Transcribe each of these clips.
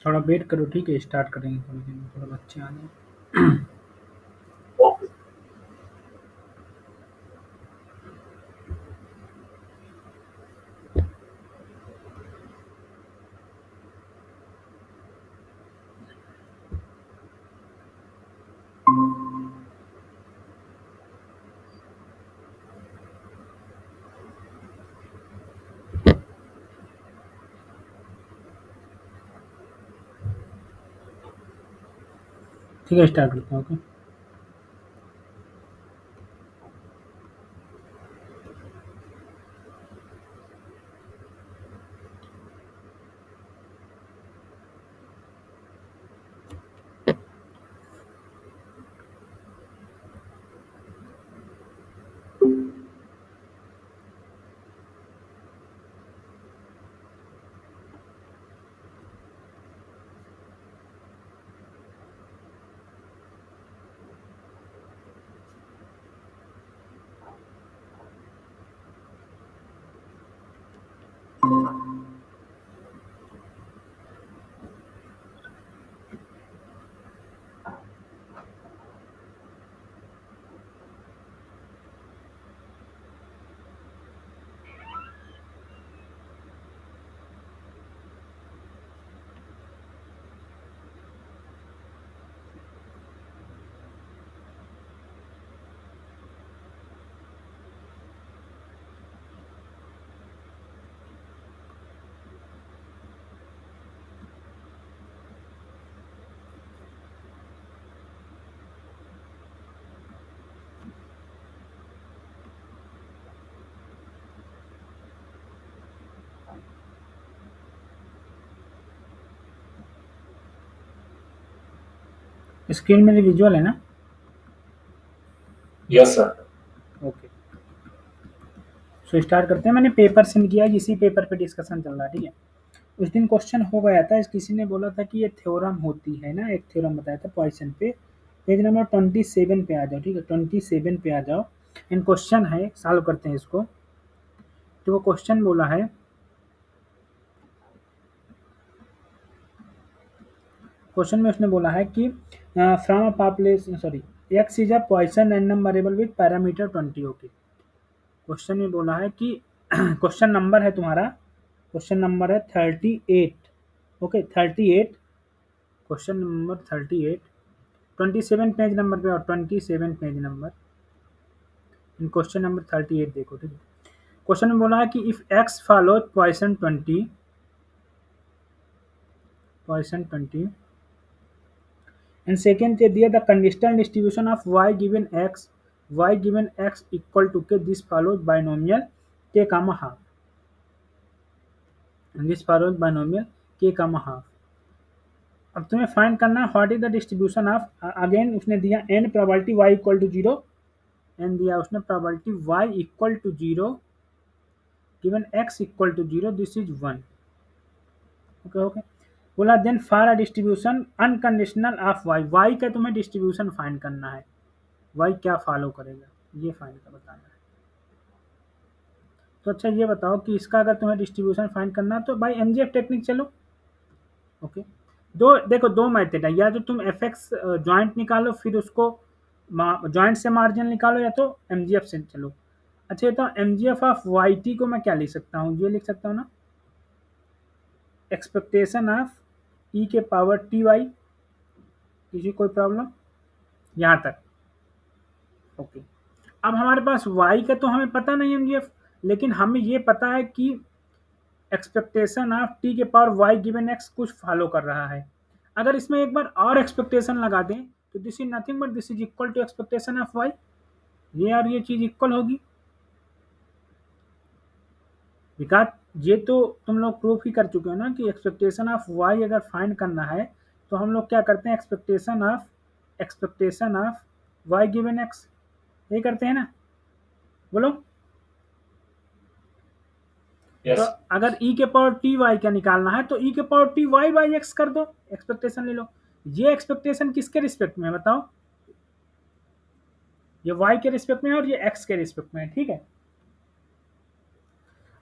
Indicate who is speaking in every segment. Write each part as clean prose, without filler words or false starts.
Speaker 1: थोड़ा वेट करो, ठीक है, स्टार्ट करेंगे थोड़ी देर में, थोड़ा बच्चे आ जाए।
Speaker 2: ओके।
Speaker 1: ठीक है, स्टार्ट करता हूँ। ओके। स्क्रीन मेरी विजुअल है ना?
Speaker 2: Yes sir.
Speaker 1: Okay. So start करते हैं। मैंने पेपर सेंड किया है, इसी पेपर पे डिस्कशन चल रहा है, ठीक है। उस दिन क्वेश्चन हो गया था, किसी ने बोला था कि ये थ्योरम होती है ना, एक थ्योरम बताया था पॉइसन पे। पेज नंबर 27 पे आ जाओ, ठीक है, 27 पे आ जाओ। एंड क्वेश्चन है, सॉल्व करते हैं इसको। तो वो क्वेश्चन बोला है, क्वेश्चन में उसने बोला है कि from a population, sorry, x is a Poisson random variable with parameter 20। Okay. Question में बोला है कि क्वेश्चन नंबर है तुम्हारा, क्वेश्चन नंबर है 38। Okay, 38, question number 38, 27 page number पे, और 27 पेज नंबर, इन क्वेश्चन नंबर 38 देखो, ठीक है। क्वेश्चन में बोला है कि if x follow Poisson 20, Poisson 20, and second दे दिया the conditional distribution of y given x, y given x equal to k this follows binomial k comma half, this follows binomial k comma half. अब तुम्हें find करना है what is the distribution of, again उसने दिया and probability y equal to zero, and दिया उसने probability y equal to zero given x equal to zero, this is one. Okay okay. बोला then for a distribution unconditional of y, y का तुम्हें distribution find करना है, Y क्या follow करेगा ये फाइंड कर बताना है। तो अच्छा ये बताओ कि इसका अगर तुम्हें डिस्ट्रीब्यूशन फाइंड करना है तो भाई एमजीएफ टेक्निक चलो। ओके। दो देखो, दो मेथड है, या तो तुम एफ एक्स ज्वाइंट निकालो, फिर उसको ज्वाइंट से मार्जिन निकालो, या तो एमजीएफ से चलो। अच्छा ये तो एमजीएफ ऑफ वाई टी को मैं क्या लिख सकता हूँ, ये लिख सकता हूँ ना, एक्सपेक्टेशन ऑफ ई के पावर टी वाई। किसी कोई प्रॉब्लम यहाँ तक? ओके। अब हमारे पास वाई का तो हमें पता नहीं एमजीएफ, लेकिन हमें ये पता है कि एक्सपेक्टेशन ऑफ टी के पावर वाई गिवन एक्स कुछ फॉलो कर रहा है। अगर इसमें एक बार और एक्सपेक्टेशन लगा दें तो this is nothing but this is equal to expectation of y, ये और ये चीज इक्वल होगी। बिकॉज ये तो तुम लोग प्रूफ ही कर चुके हो ना कि एक्सपेक्टेशन ऑफ वाई अगर फाइंड करना है तो हम लोग क्या करते हैं, expectation of y given x, ये करते हैं ना, बोलो। तो
Speaker 2: यस।
Speaker 1: अगर ई के पावर टी वाई का निकालना है तो ई के power t y by x कर दो, एक्सपेक्टेशन ले लो। ये एक्सपेक्टेशन किसके रिस्पेक्ट में है बताओ, ये वाई के रिस्पेक्ट में है और ये एक्स के रिस्पेक्ट में है, ठीक है।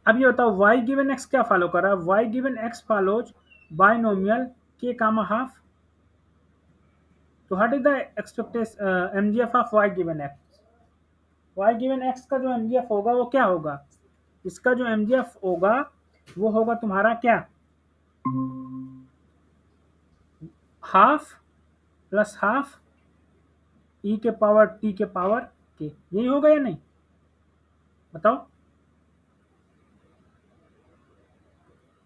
Speaker 1: अब ये बताओ वाई गिवन एक्स क्या फॉलो कर रहा है, y given x follows binomial k comma half. तो what is the expectation mgf of y given x? y given x का जो mgf होगा वो क्या होगा? इसका जो mgf होगा वो होगा तुम्हारा क्या, हाफ प्लस हाफ ई के पावर टी के पावर के, यही होगा या नहीं, बताओ?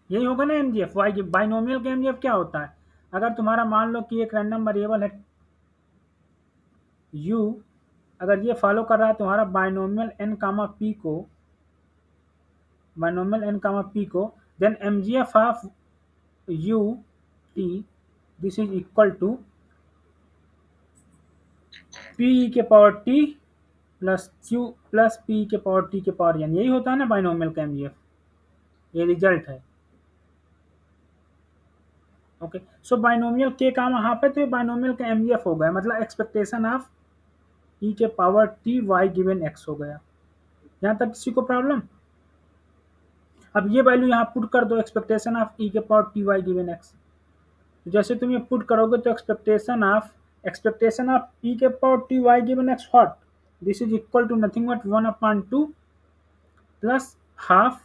Speaker 1: यही होगा ना एमजीएफ वाई की। बाइनोमियल का एमजीएफ क्या होता है? अगर तुम्हारा मान लो कि एक रैंडम वेरिएबल है u, अगर ये फॉलो कर रहा है तुम्हारा बाइनोमियल n कामा p को, बाइनोमियल n कामा p को, then mgf of u t this is equal to p के power t plus q plus p के पावर t के पावर n, यही होता है ना बाइनोमियल का एमजीएफ, ये रिजल्ट है। ओके, सो बाइनोमियल के काम यहाँ पे, तो ये बाइनोमियल का एमजीएफ हो गया, मतलब एक्सपेक्टेशन ऑफ ई के power t y given x हो गया। यहाँ तक किसी को प्रॉब्लम? अब ये वैल्यू यहाँ पुट कर दो, एक्सपेक्टेशन ऑफ ई के power t y given x. जैसे तुम ये पुट करोगे तो एक्सपेक्टेशन ऑफ ई के power t y given x what, this is equal to nothing but 1/2 plus half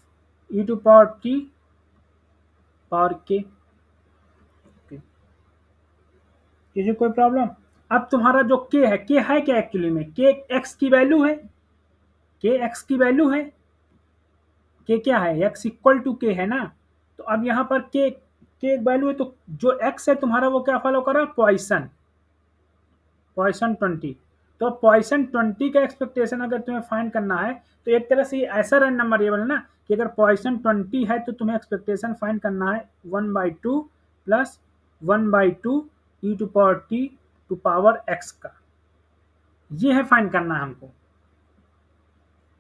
Speaker 1: e to power t power k. किसी कोई problem? अब तुम्हारा जो k है, k है क्या एक्चुअली में, k x की वैल्यू है, k x की वैल्यू है, k क्या है, x इक्वल टू k है ना। तो अब यहाँ पर k वैल्यू है, तो जो x है तुम्हारा वो क्या फॉलो कर रहा है, पॉइसन 20। तो पॉइसन 20 का एक्सपेक्टेशन अगर तुम्हें फाइंड करना है तो एक तरह से ऐसा रैंडम वेरिएबल है ना कि अगर पॉइसन 20 है तो तुम्हें एक्सपेक्टेशन फाइंड करना है 1/2 plus 1/2 e to power t to power x का, ये है फाइंड करना है हमको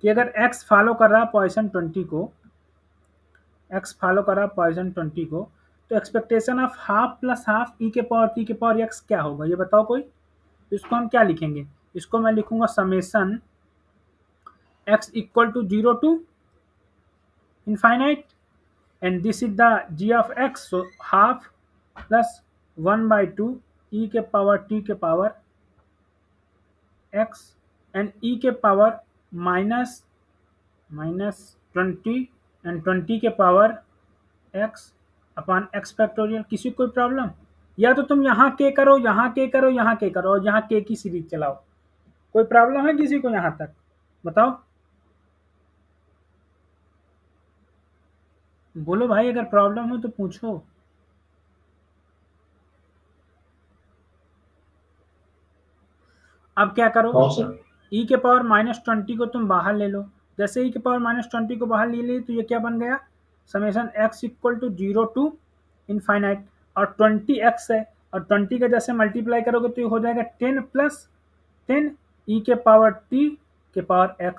Speaker 1: कि अगर x फॉलो कर रहा है पॉइसन 20 को, x फॉलो कर रहा है पॉइसन 20 को, तो expectation of half plus half e के पावर टी के पावर एक्स क्या होगा, ये बताओ कोई? इसको हम क्या लिखेंगे? इसको मैं लिखूंगा summation x equal to 0 to infinite and this is the g of x, so half plus 1/2 e के पावर टी के पावर x एंड ई के पावर माइनस 20 एंड 20 के power x upon x factorial. किसी कोई problem? या तो तुम यहाँ के करो, यहाँ के करो, यहाँ के करो और यहाँ के की सीरीज चलाओ। कोई प्रॉब्लम है किसी को यहाँ तक, बताओ? बोलो भाई, अगर प्रॉब्लम हो तो पूछो। अब क्या करो,
Speaker 2: हाँ सर।
Speaker 1: e के पावर -20 को तुम बाहर ले लो। जैसे e के पावर -20 को बाहर ले ली तो ये क्या बन गया, summation x equal to 0 to infinite, और 20x है और 20 का जैसे मल्टीप्लाई करोगे तो ये हो जाएगा 10 प्लस 10 e के पावर t के पावर x।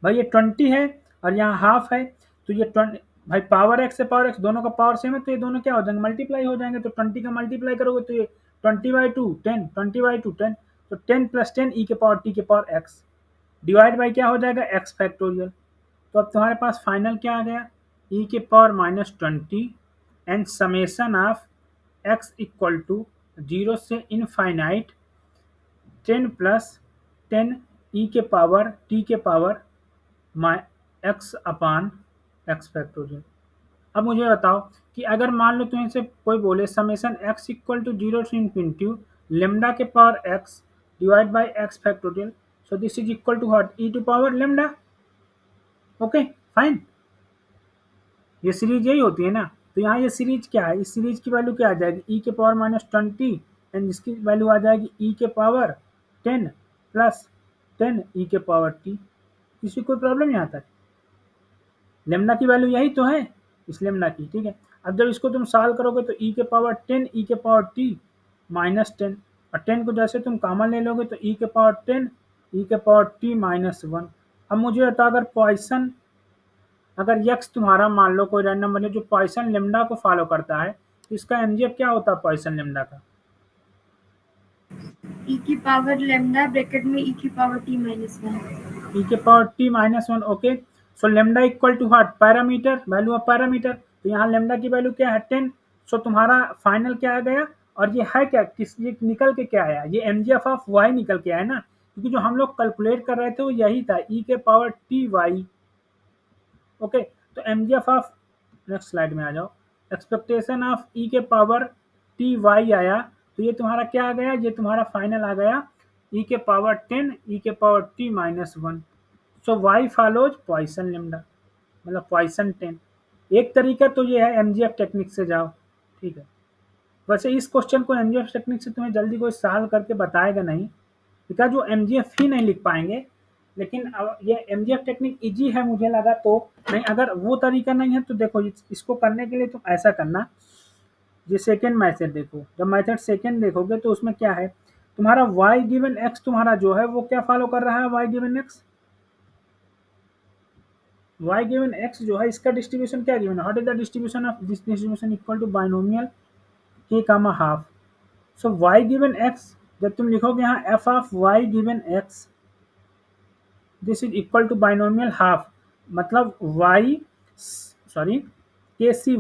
Speaker 1: भाई ये 20 है और यहाँ हाफ है, तो ये 20 भाई पावर x से पावर x दोनों का पावर सेम है, तो ये दोनों क्या हो जाएंगे, मल्टीप्लाई हो जाएंगे। तो 20 का मल्टीप्लाई करोगे तो ये 20/2 10, 20/2 10, तो 10 प्लस 10 ई के पावर टी के पावर x डिवाइड बाई क्या हो जाएगा, x फैक्टोरियल। तो अब तुम्हारे पास फाइनल क्या आ गया, ई के power -20 and summation of x equal to 0 से इनफाइनाइट 10 प्लस 10 ई के पावर टी के power x upon x factorial. अब मुझे बताओ कि अगर मान लो तुम्हें से कोई बोले summation x equal to 0 to infinity lambda के power x divide by x factorial, so this is equal to what, e to power lambda. Okay fine, ये सीरीज यही होती है ना। तो यहाँ ये सीरीज क्या है, इस सीरीज की वैल्यू क्या आ जाएगी, e के पावर -20 एंड इसकी वैल्यू आ जाएगी e के पावर 10 प्लस 10 e के पावर t। किसी कोई प्रॉब्लम यहाँ तक? लेमडा की वैल्यू यही तो है इस लेमडा की, ठीक है। अब जब इसको तुम सॉल्व करोगे तो e के पावर 10 e के पावर t -10, और 10 को जैसे तुम कॉमन ले लोगे तो e के पावर 10 e के पावर t -1। अब मुझे बताओ अगर पॉइसन, अगर x तुम्हारा मान लो कोई रैंडम बने जो पॉइसन लेमडा को फॉलो करता है, तो इसका एमजीएफ क्या होता है पॉइसन लेमडा का,
Speaker 3: e की पावर लेमडा ब्रैकेट में e की पावर t -1,
Speaker 1: e के power t -1। Okay, so lambda equal to what, parameter, value of parameter. तो यहाँ लेमडा की वैल्यू क्या है 10, सो तुम्हारा फाइनल क्या आ गया, और ये है क्या, किस ये निकल के क्या आया, ये mgf ऑफ y निकल के आया ना, क्योंकि जो हम लोग कैलकुलेट कर रहे थे वो यही था e के पावर टी वाई। ओके, तो mgf ऑफ, नेक्स्ट स्लाइड में आ जाओ, एक्सपेक्टेशन ऑफ e के पावर टी वाई आया, तो ये तुम्हारा क्या आ गया, ये तुम्हारा फाइनल आ गया e के पावर 10 e के पावर t माइनस 1। सो y फॉलोज पॉइसन लेमडा, मतलब पॉइसन 10। एक तरीका तो ये है एमजीएफ टेक्निक से जाओ, ठीक है। वैसे इस क्वेश्चन को एमजीएफ टेक्निक से तुम्हें जल्दी कोई सॉल्व करके बताएगा नहीं, बिकॉज वो एमजीएफ ही नहीं लिख पाएंगे। लेकिन ये एमजीएफ टेक्निक इजी है मुझे लगा, तो नहीं, अगर वो तरीका नहीं है तो देखो इसको करने के लिए तुम ऐसा करना, ये सेकेंड मैथड देखो, जब मैथड सेकेंड देखोगे तो उसमें क्या है, तुम्हारा वाई गिवन एक्स तुम्हारा जो है वो क्या फॉलो कर रहा है, y given x, y given x जो है इसका डिस्ट्रीब्यूशन क्या गिवन है, what is the distribution of this distribution equal to binomial k comma half. So y given x, जब तुम लिखोगे यहाँ f of y given x this is equal to binomial half, मतलब y, sorry, k C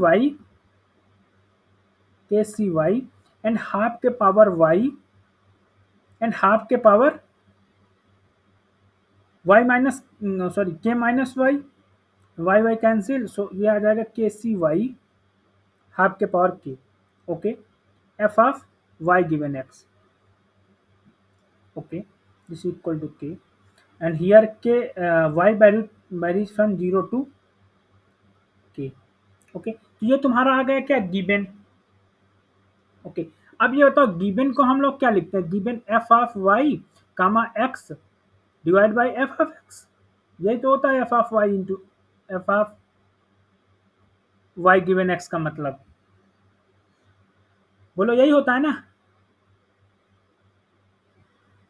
Speaker 1: y and half के power y and half के power y minus, sorry, k minus y, y y cancel, so ये आ जाएगा k सी y half के power k. Okay, f of y given x, okay, this equal to k and here k y varies from 0 to k. Okay, तो ये तुम्हारा आ गया क्या, given. Okay, अब ये बताओ गिवन को हम लोग क्या लिखते हैं, given f of y comma x divide by f of x, यही तो होता है F of y into f of y given x का मतलब, बोलो यही होता है ना।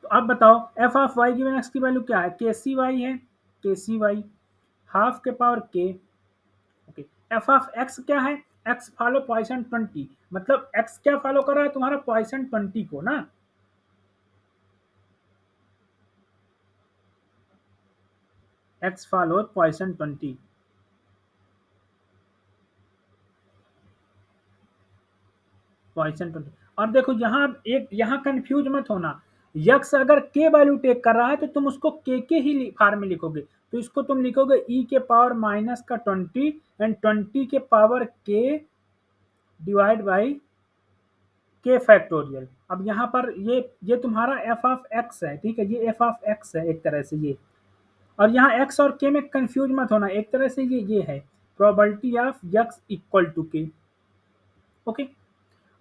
Speaker 1: तो अब बताओ f of y given x की वैल्यू क्या है, के सी वाई है, के सी वाई हाफ के power k. Okay, f of x क्या है, एक्स फॉलो पॉइसन 20, मतलब एक्स क्या फॉलो कर रहा है तुम्हारा, पॉइसन 20 को ना, एक्स फॉलो पॉइसन 20। पॉइसन 20, और देखो यहाँ एक, यहाँ कंफ्यूज मत होना, यक्स अगर के वैल्यू टेक कर रहा है तो तुम उसको के ही फार्म में लिखोगे, तो इसको तुम लिखोगे ई के पावर माइनस का 20 एंड 20 के power k divide by k factorial. अब यहाँ पर ये तुम्हारा एफ ऑफ एक्स है, ठीक है, ये एफ ऑफ एक्स है एक तरह से ये, और यहाँ एक्स और के में कंफ्यूज मत होना, एक तरह से ये है probability of x equal to k. Okay,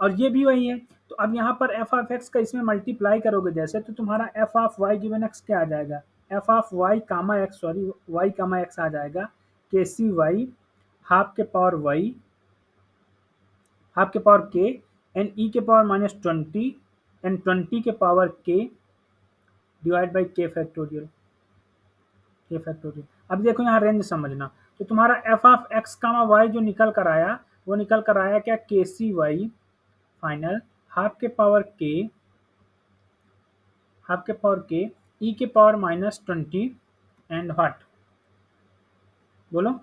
Speaker 1: और ये भी वही है, तो अब यहाँ पर एफ ऑफ एक्स का इसमें मल्टीप्लाई करोगे जैसे, तो तुम्हारा f of y given x क्या आ जाएगा, f of y comma x, sorry, y comma x आ जाएगा के सी वाई हाफ के पावर वाई हाफ के पावर के एंड ई के पावर माइनस 20 एंड 20 के power k divide by k factorial, k factorial. अब देखो यहाँ रेंज समझना, तो तुम्हारा f of x comma y जो निकल कर आया, वो निकल कर आया क्या, के सी वाई फाइनल हाफ के पावर के ई के पावर माइनस 20 एंड व्हाट, बोलो,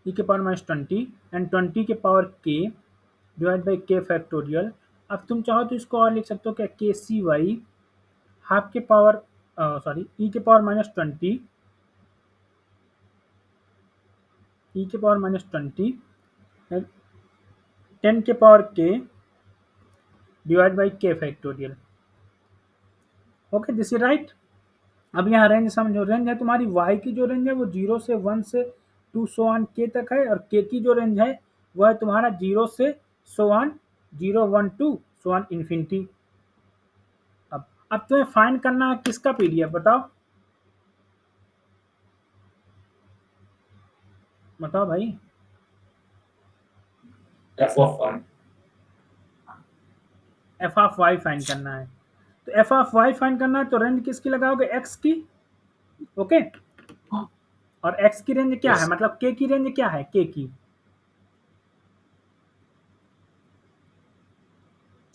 Speaker 1: ई के पावर माइनस 20 एंड 20 के power k divide by k factorial. अब तुम चाहो तो इसको और लिख सकते हो क्या, के सी वाई हाफ के पावर, सॉरी, ई के पावर माइनस 20 ई के पावर माइनस 20 10 के power k divide by k factorial. Okay, this is right. अब यहाँ रेंज समझो, रेंज है तुम्हारी y की जो रेंज है वो 0 से 1 से 2 सो ऑन k तक है, और k की जो रेंज है वो है तुम्हारा 0 से so on 0 1 2 so on infinity. अब तुम्हें फाइंड करना है किसका पीडीएफ, बताओ बताओ भाई,
Speaker 2: F of y.
Speaker 1: F of y find करना है, तो एफ ऑफ वाई फाइंड करना है तो रेंज किसकी लगाओगे, एक्स की। ओके, और एक्स की रेंज क्या है,
Speaker 2: Yes.
Speaker 1: मतलब के की रेंज क्या है, के की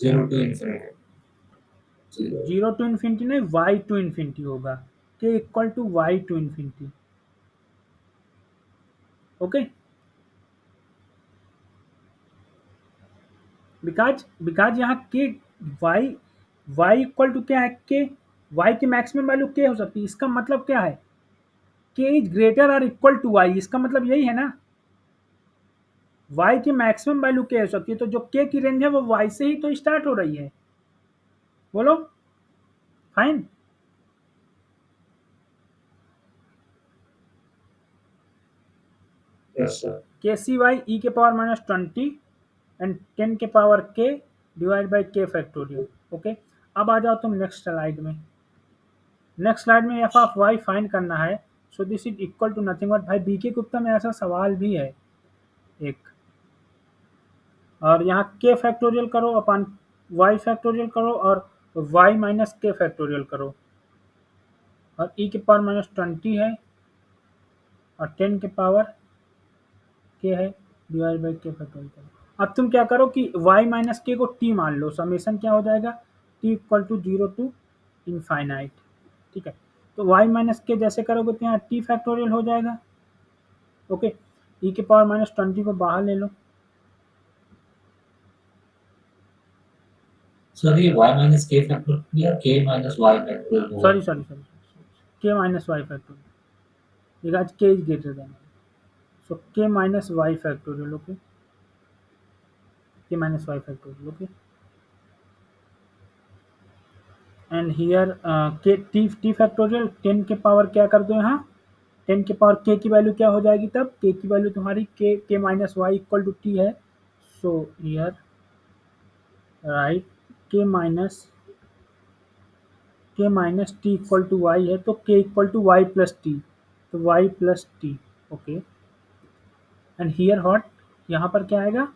Speaker 2: 0 to infinity. 0.
Speaker 1: 0 टू इन्फिनिटी नहीं, वाई टू इन्फिनिटी होगा, k equal to y to infinity. Okay, because यहाँ के वाई इक्वल टू क्या है, के वाई की मैक्सिमम वैल्यू के हो सकती है। इसका मतलब क्या है, के इज ग्रेटर और इक्वल टू वाई, इसका मतलब यही है ना, वाई की मैक्सिमम वैल्यू के हो सकती है। तो जो के की रेंज है वो वाई से ही तो स्टार्ट हो रही है। बोलो, फाइन।
Speaker 2: Yes, sir.
Speaker 1: के सी वाई ई के पावर माइनस 20 एंड 10 के power k divide by k factorial. Okay, अब आ जाओ तुम नेक्स्ट स्लाइड में। नेक्स्ट स्लाइड में एफ ऑफ वाई फाइंड करना है। So this is equal to nothing but, भाई बीके गुप्ता में ऐसा सवाल भी है एक, और यहाँ के फैक्टोरियल करो अपन वाई फैक्टोरियल करो और वाई माइनस के फैक्टोरियल करो, और ई के पावर माइनस 20 है और 10 के पावर के है डिवाइड बाई के फैक्टोरियल करो। अब तुम क्या करो कि वाई माइनस के को टी मान लो, समेशन क्या हो जाएगा, t equal to 0 to infinite. ठीक है, तो वाई माइनस के जैसे करोगे तो यहाँ टी फैक्टोरियल हो जाएगा। ओके, ई के पावर माइनस 20 को बाहर ले लो।
Speaker 2: Sorry, y minus k factorial या k minus y factorial होगा?
Speaker 1: Sorry, k minus y factorial, because k is greater than, so k minus y factorial. Okay, k minus y factorial. Okay, and here k t factorial 10 के power क्या कर दो यहाँ, 10 के power के की value क्या हो जाएगी, तब के की वैल्यू तुम्हारी k minus y equal to t है। So here right k minus t equal to y है, तो k equal to y plus t, तो y plus t. Okay, and here what, यहाँ पर क्या आएगा,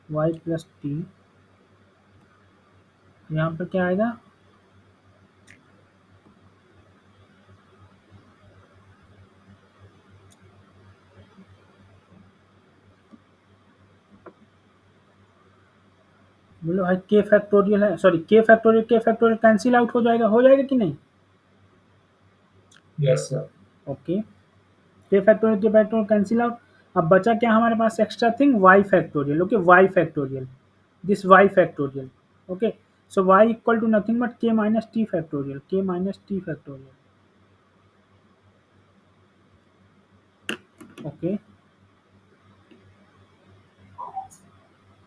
Speaker 1: वाई प्लस टी, यहाँ पर क्या आएगा, बोलो भाई के फैक्टोरियल है, सॉरी के फैक्टोरियल कैंसिल आउट हो जाएगा कि नहीं।
Speaker 2: Yes, sir.
Speaker 1: Okay, k factorial cancel out. अब बचा क्या हमारे पास extra thing, y factorial. Okay, y factorial, this y factorial. Okay, so y equal to nothing but k minus t factorial, k minus t factorial. Okay,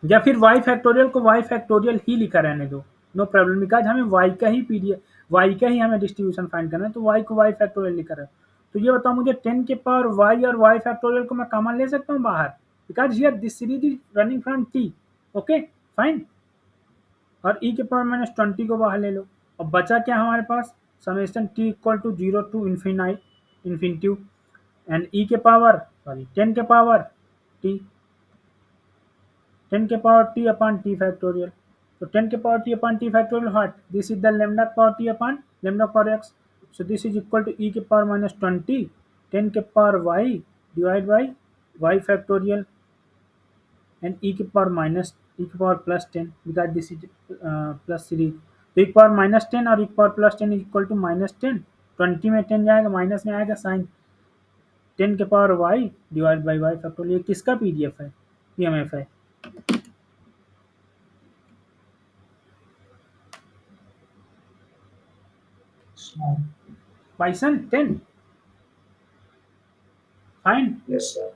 Speaker 1: या फिर y factorial को y factorial ही लिखा रहने दो, नो प्रॉब्लम, बिकॉज हमें y का ही पीडीएफ, वाई का ही हमें डिस्ट्रीब्यूशन फाइंड करना है, तो वाई को वाई फैक्टोरियल लिखा रहे। तो ये बताओ मुझे 10 के पावर वाई और वाई फैक्टोरियल को मैं कॉमन ले सकता हूँ बाहर, because here this series is running from T. Okay, fine, और ई के पावर माइनस 20 को बाहर ले लो। और बचा क्या हमारे पास, summation t equal to 0 to infinity and e के पावर, सॉरी 10 के पावर टी, 10 के power t upon t factorial. तो 10 के power t upon t factorial what, this is the lambda power t upon lambda power x. So this is equal to e के power minus 20 10 के power y divide by y factorial and e के power plus 10, because this is plus series. तो e के power minus 10 और e के power plus 10 is equal to minus 10, 20 में 10 जाएगा, minus में आएगा साइन, 10 के power y divide by y factorial. ये किसका पीडीएफ है, पीएमएफ है। Poisson 10, fine.
Speaker 2: Yes, sir.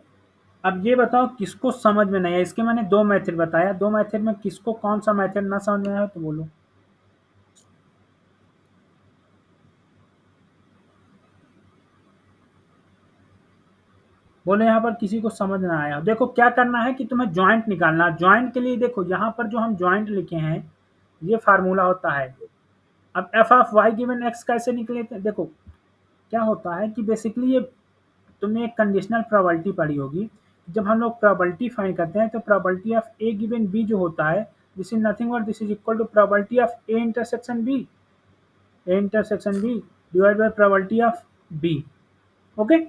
Speaker 1: अब ये बताओ किसको समझ में नहीं है, इसके मैंने 2 मेथड बताया, 2 मेथड में किसको कौन सा मेथड ना समझ में आया हो तो बोलो। बोले यहाँ पर किसी को समझ ना आया। देखो क्या करना है कि तुम्हें जॉइंट निकालना है। जॉइंट के लिए देखो यहाँ पर जो हम जॉइंट लिखे हैं ये फार्मूला होता है। अब f of y given x कैसे निकले थे, देखो क्या होता है कि बेसिकली ये तुमने एक कंडीशनल प्रोबेबिलिटी पढ़ी होगी। जब हम लोग प्रोबेबिलिटी फाइंड करते हैं तो probability of A given B जो होता है, this is nothing but this is equal to probability of A intersection B divide by probability of B. Okay,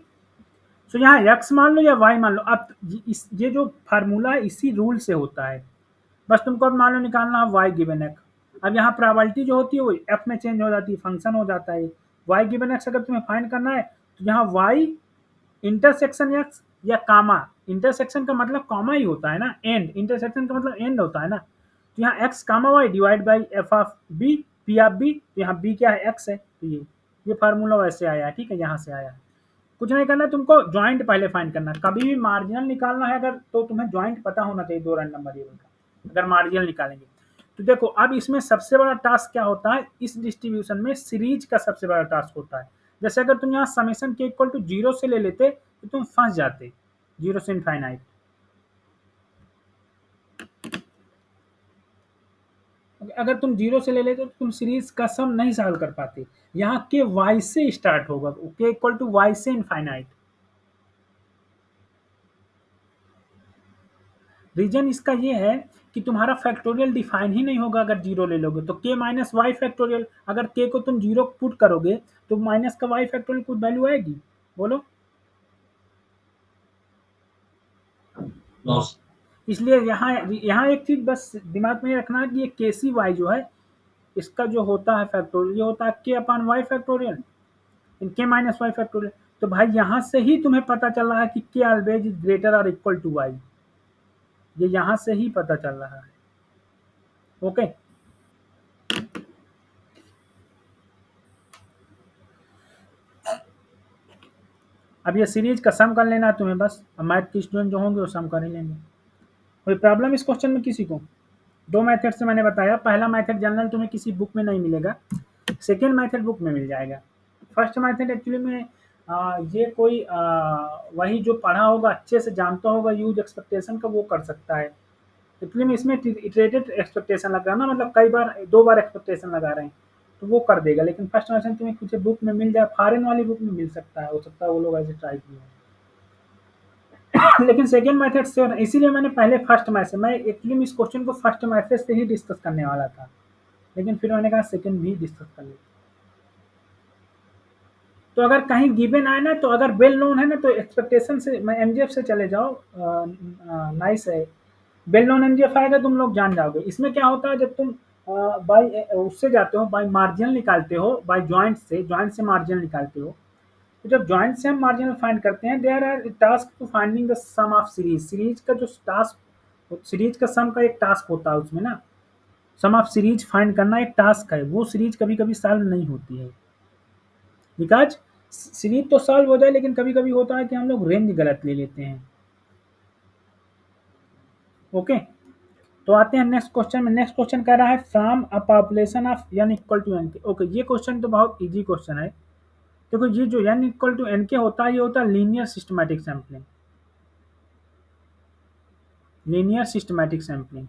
Speaker 1: so यहाँ एक्स मान लो या वाई मान लो। अब ये जो फार्मूला है इसी रूल से होता है, बस तुमको अब मान लो निकालना है वाई गिवन एक्स। अब यहाँ प्रोबेबिलिटी जो होती है वो एफ में चेंज हो जाती है, फंक्शन हो जाता है। वाई गिवन एक्स अगर तुम्हें फाइंड करना है तो यहाँ वाई इंटरसेक्शन एक्स या कामा इंटरसेक्शन का मतलब कॉमा ही होता है ना, एंड, इंटरसेक्शन का मतलब एंड होता है ना। तो यहाँ x comma y divide by f of b, p of b, तो यहाँ बी क्या है, एक्स है, तो ये फार्मूला वैसे आया है, ठीक है, यहाँ से आया है। कुछ नहीं करना, तुमको ज्वाइंट पहले फाइंड करना है। कभी भी मार्जिनल निकालना है अगर, तो तुम्हें ज्वाइंट पता होना चाहिए दो रैंडम वेरिएबल का, अगर मार्जिनल निकालेंगे। तो देखो अब इसमें सबसे बड़ा टास्क क्या होता है, इस डिस्ट्रीब्यूशन में सीरीज का सबसे बड़ा टास्क होता है। जैसे अगर तुम यहाँ समेशन के इक्वल टू 0 से ले लेते तो तुम फंस जाते, 0 से इनफाइनाइट। अगर तुम 0 से ले लेते तो तुम सीरीज का सम नहीं सॉल्व कर पाते। यहाँ के वाई से स्टार्ट होगा, के इक्वल टू वाई से इनफाइनाइट। रीजन इसका ये है कि तुम्हारा फैक्टोरियल डिफाइन ही नहीं होगा अगर 0 ले लोगे तो। के माइनस वाई फैक्टोरियल, अगर के को तुम 0 पुट करोगे तो माइनस का वाई फैक्टोरियल कुछ वैल्यू आएगी, बोलो।
Speaker 2: नो।
Speaker 1: इसलिए यहाँ यहाँ एक चीज बस दिमाग में रखना है कि ये के सी वाई जो है, इसका जो होता है फैक्टोरियल, ये होता है के upon y factorial, k minus y factorial. तो भाई यहाँ से ही तुम्हें पता चल रहा है कि के ऑलवेज इज ग्रेटर और इक्वल टू वाई, ये यहाँ से ही पता चल रहा है। ओके, अब ये सीरीज का सम कर लेना है तुम्हें बस। अब मैथ के स्टूडेंट जो होंगे वो सम कर ही लेंगे। कोई प्रॉब्लम इस क्वेश्चन में किसी को? दो मेथड से मैंने बताया, पहला मेथड जनरल तुम्हें किसी बुक में नहीं मिलेगा, सेकेंड मेथड बुक में मिल जाएगा। फर्स्ट मेथड एक्चुअली में ये कोई वही जो पढ़ा होगा, अच्छे से जानता होगा यूज एक्सपेक्टेशन का, वो कर सकता है। एक्चुअली में इसमें इटरेटेड एक्सपेक्टेशन लग रहा है ना, मतलब कई बार, दो बार एक्सपेक्टेशन लगा रहे हैं, तो वो कर देगा। लेकिन फर्स्ट वर्जन तुम्हें कुछ बुक में मिल जाए, फॉरेन वाली बुक में मिल सकता है, हो सकता है वो लोग ऐसे ट्राई किए हों। लेकिन सेकेंड मेथड से, इसीलिए मैंने पहले फर्स्ट मैथड, मैं एक्चुअली इस क्वेश्चन को फर्स्ट मैथड से ही डिस्कस करने वाला था, लेकिन फिर मैंने कहा सेकेंड भी डिस्कस कर लेते। तो अगर कहीं गिवन आए ना, तो अगर वेल नोन है ना, तो एक्सपेक्टेशन से मैं एमजीएफ से चले जाओ, नाइस है। वेल नोन एमजीएफ आएगा, तुम लोग जान जाओगे। इसमें क्या होता है, जब तुम बाई उससे जाते हो, बाई मार्जिनल निकालते हो, बाई ज्वाइंट से मार्जिनल निकालते हो। तो जब ज्वाइंट से हम मार्जिनल फाइंड करते हैं, there are task to finding the sum of series. Series का जो टास्क, सीरीज का सम का एक टास्क होता है उसमें ना, सम ऑफ सीरीज फाइंड करना एक टास्क है। वो सीरीज कभी कभी सॉल्व नहीं होती है, बिकॉज सीरीज तो सॉल्व हो जाए, लेकिन कभी कभी होता है कि हम लोग रेंज गलत ले लेते हैं। ओके, तो आते हैं नेक्स्ट क्वेश्चन में। नेक्स्ट क्वेश्चन कह रहा है from a population of n equal to n के। ओके, ये क्वेश्चन तो बहुत इजी क्वेश्चन है। देखो ये जो n इक्वल टू एन के होता है, ये होता है linear systematic sampling. Linear systematic sampling,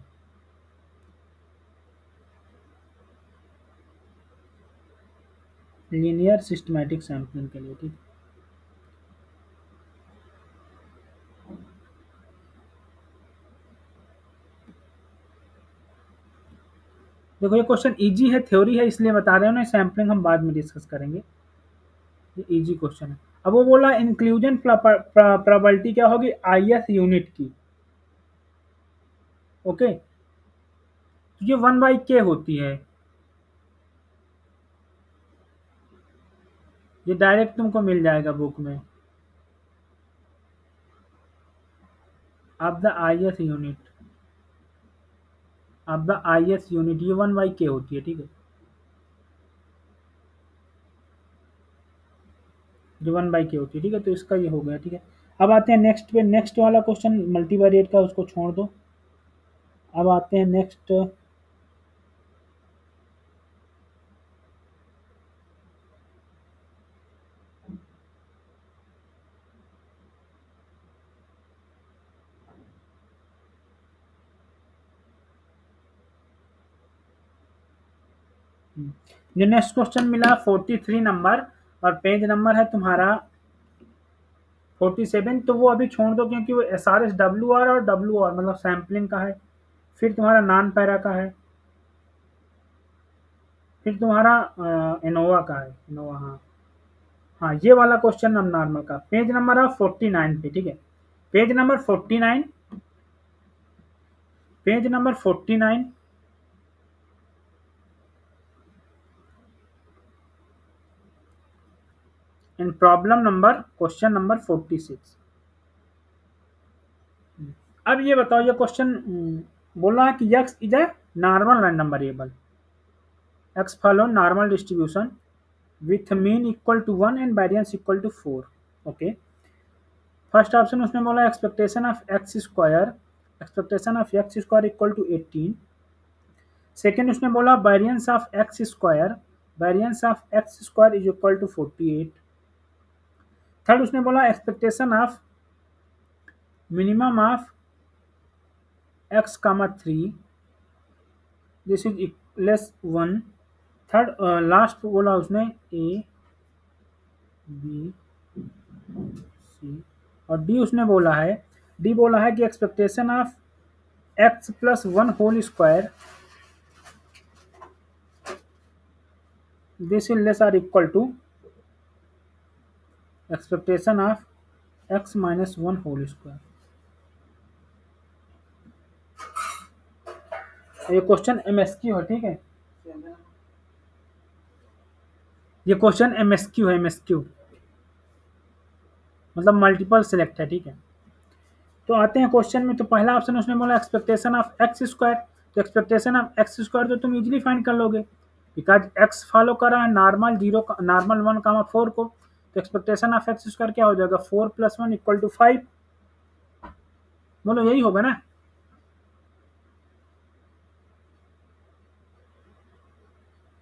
Speaker 1: linear systematic sampling के लिए, ठीक। देखो ये क्वेश्चन इजी है, थ्योरी है, इसलिए बता रहे हो ना, सैम्पलिंग हम बाद में डिस्कस करेंगे। ये इजी क्वेश्चन है। अब वो बोला इंक्लूजन प्रोबेबिलिटी क्या होगी, IS यूनिट की। ओके, तो ये 1/k होती है, ये डायरेक्ट तुमको मिल जाएगा बुक में। अब द IS यूनिट, अब द IS यूनिट ये 1/k होती है, ठीक है, जो 1/k होती है, ठीक है। तो इसका ये हो गया, ठीक है। अब आते हैं नेक्स्ट पे। नेक्स्ट वाला क्वेश्चन मल्टीवेरिएट का, उसको छोड़ दो। अब आते हैं नेक्स्ट। जो नेक्स्ट क्वेश्चन मिला 43 नंबर, और पेज नंबर है तुम्हारा 47। तो वो अभी छोड़ दो, क्योंकि वो SRS WR और WR मतलब सैम्पलिंग का है, फिर तुम्हारा नॉन पैरा का है, फिर तुम्हारा इनोवा का है, इनोवा, हाँ। हाँ, ये वाला क्वेश्चन अब नॉर्मल का, पेज नंबर है 49 पे, ठीक है। पेज नंबर 49, पेज नंबर 49, इन प्रॉब्लम नंबर, क्वेश्चन नंबर 46। अब ये बताओ, ये क्वेश्चन बोला है कि x is a normal random variable, x follow normal distribution with mean equal to 1 and variance equal to 4। Okay, first option उसने बोला expectation of x square equal to 18। Second उसने बोला variance of x square is equal to 48। Third उसने बोला expectation of minimum of x comma 3 this is less 1। Third last बोला उसने A B C, और D उसने बोला है, डी बोला है कि expectation of x plus 1 whole square this is less or equal to expectation of x minus 1 whole square। ये क्वेश्चन एमएसक्यू है, ठीक है, ये क्वेश्चन एमएसक्यू है, एमएसक्यू मतलब मल्टीपल सिलेक्ट है, ठीक है। तो आते हैं क्वेश्चन में। तो पहला ऑप्शन उसने बोला एक्सपेक्टेशन ऑफ एक्स स्क्वायर, तो एक्सपेक्टेशन ऑफ एक्स स्क्वायर तो तुम इजीली फाइंड कर लोगे, बिकॉज एक्स फॉलो कर रहा है नॉर्मल 1 कामा 4 को, तो एक्सपेक्टेशन ऑफ एक्स स्क्वायर क्या हो जाएगा 4 + 1 = 5। बोलो यही होगा ना।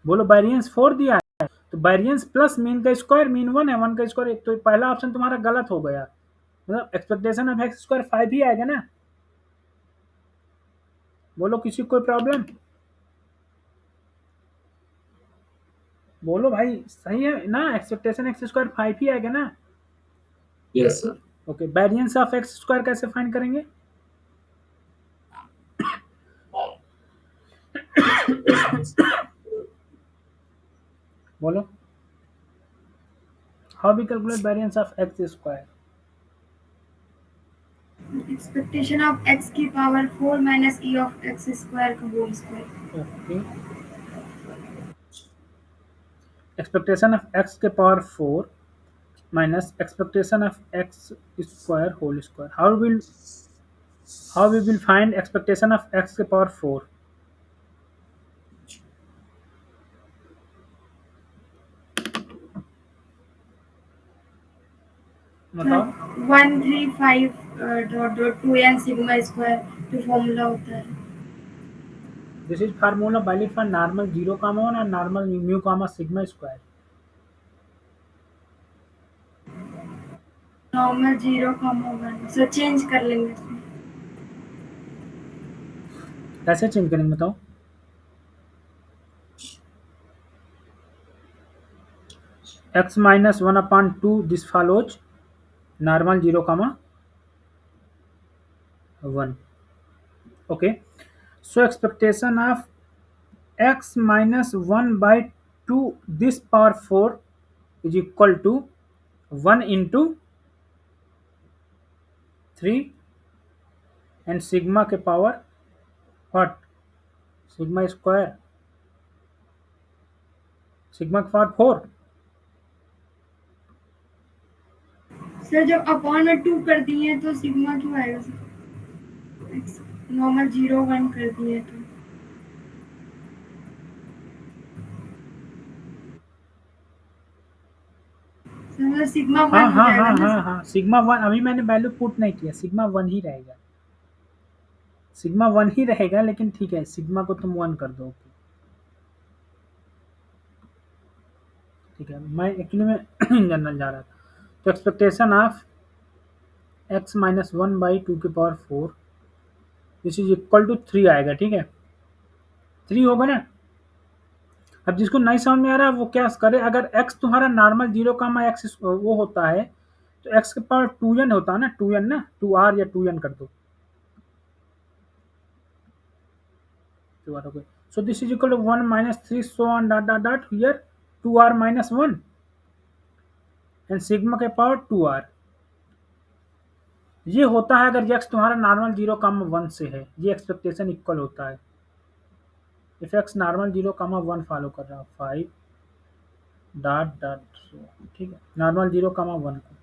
Speaker 1: बोलो वेरिएंस 4 दिया है, तो वेरिएंस प्लस मीन का स्क्वायर, मीन 1 है, 1 का स्क्वायर, तो पहला ऑप्शन तुम्हारा गलत हो गया, मतलब एक्सपेक्टेशन ऑफ एक्स स्क्वायर 5 ही आएगा ना। बोलो किसी को कोई प्रॉब्लम? बोलो भाई, सही है ना, एक्सपेक्टेशन एक्स स्क्वायर 5 ही आएगा ना।
Speaker 2: Yes, sir.
Speaker 1: Okay, variance of x square कैसे फाइंड करेंगे? बोलो, how we calculate variance of x square?
Speaker 3: Expectation of x की power 4 minus e of x square का whole square.
Speaker 1: Okay, expectation of x के power 4 minus expectation of x square whole square. How we will find expectation of x के power 4? बताओ।
Speaker 3: 135.2n sigma square जो formula होता है।
Speaker 1: This is formula valid for normal 0 comma 1 और normal mu कामा sigma square.
Speaker 3: Normal 0 comma 1 so change कर लेंगे इसमें।
Speaker 1: कैसे चेंज करेंगे बताओ? x minus 1 upon 2 this follows normal 0 comma 1। okay, so expectation of x minus 1 by 2 this power 4 is equal to 1 into 3 and sigma के power what? sigma square, sigma के power 4।
Speaker 3: Sir जब upon में 2 कर दिए तो sigma क्यों आएगा sir? Normal 0 1 कर दिए तो सर मतलब सिग्मा 1
Speaker 1: हाँ
Speaker 3: हो
Speaker 1: हाँ
Speaker 3: जाएगा
Speaker 1: हाँ
Speaker 3: ना
Speaker 1: हाँ
Speaker 3: सर?
Speaker 1: हाँ, सिग्मा 1 अभी मैंने वैल्यू पुट नहीं किया, सिग्मा 1 ही रहेगा, सिग्मा 1 ही रहेगा, लेकिन ठीक है सिग्मा को तुम 1 कर दो। ठीक है, मैं एक्चुअली में जनरल जा रहा था। तो expectation of x minus 1 by 2 के power 4 this is equal to 3 आएगा, ठीक है, 3 होगा ना। अब जिसको नहीं समझ में आ रहा है वो क्या करे, अगर x तुम्हारा नॉर्मल 0 कामा x वो होता है, तो x के पावर 2n होता है ना, 2n ना, 2r या 2n कर दो, 2r हो गया। So this is equal to 1 minus 3 so on dot dot dot here 2r minus 1 and sigma के पावर 2r। ये होता है अगर x तुम्हारा नॉर्मल 0 कामा 1 से है, ये एक्सपेक्टेशन इक्वल होता है। If x normal 0 comma 1 follow कर रहा है 5 डॉट डॉट, ठीक है, नॉर्मल 0 कामा 1 को।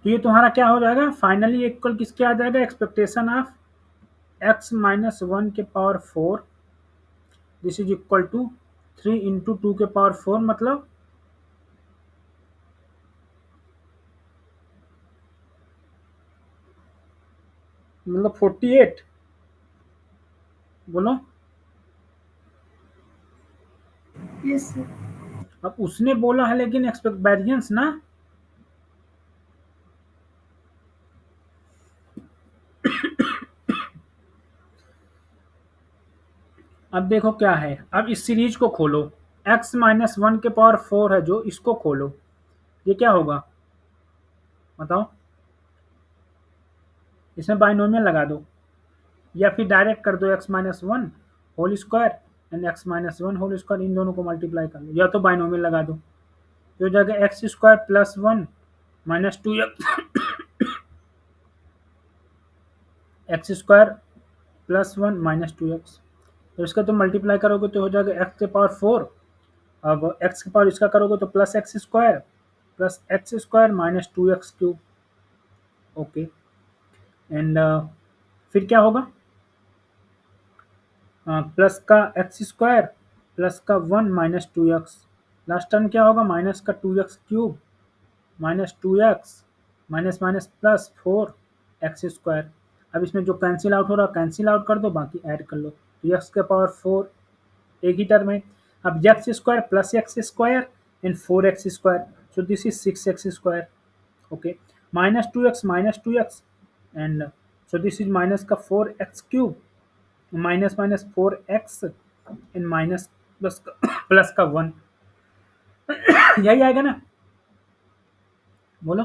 Speaker 1: तो ये तुम्हारा क्या हो जाएगा, फाइनली इक्वल किसके आ जाएगा, एक्सपेक्टेशन ऑफ x माइनस 1 के power 4, this is equal to 3 into 2 के पावर 4, मतलब 48। बोलो।
Speaker 3: Yes sir.
Speaker 1: अब उसने बोला है लेकिन एक्सपेक्ट वेरिएंस ना, अब देखो क्या है, अब इस सीरीज को खोलो, x माइनस 1 के पावर 4 है जो, इसको खोलो, ये क्या होगा बताओ, इसमें बाइनोमियल लगा दो या फिर डायरेक्ट कर दो, x minus 1 whole square and x minus 1 whole square, इन दोनों को मल्टीप्लाई कर लो, या तो बाइनोमियल लगा दो, तो हो जाएगा x square plus 1 minus 2x square plus 1 minus 2x, तो इसका तो मल्टीप्लाई करोगे तो हो जाएगा x के पावर 4, अब x के पावर इसका करोगे तो plus x square minus 2x cube. Okay, and फिर क्या होगा, प्लस का एक्स स्क्वायर प्लस का 1 माइनस 2x, लास्ट टर्म क्या होगा, माइनस का 2x cube minus 2x minus minus plus 4x square. अब इसमें जो कैंसिल आउट हो रहा है कैंसिल आउट कर दो, बाकी ऐड कर लो, तो x के पावर 4 एक ही टर्म है। अब x square plus x square and 4x square, so this is 6x square. Okay, minus two x and so this is minus का 4x cube minus minus 4x and minus plus का 1, यही आएगा ना, बोलो।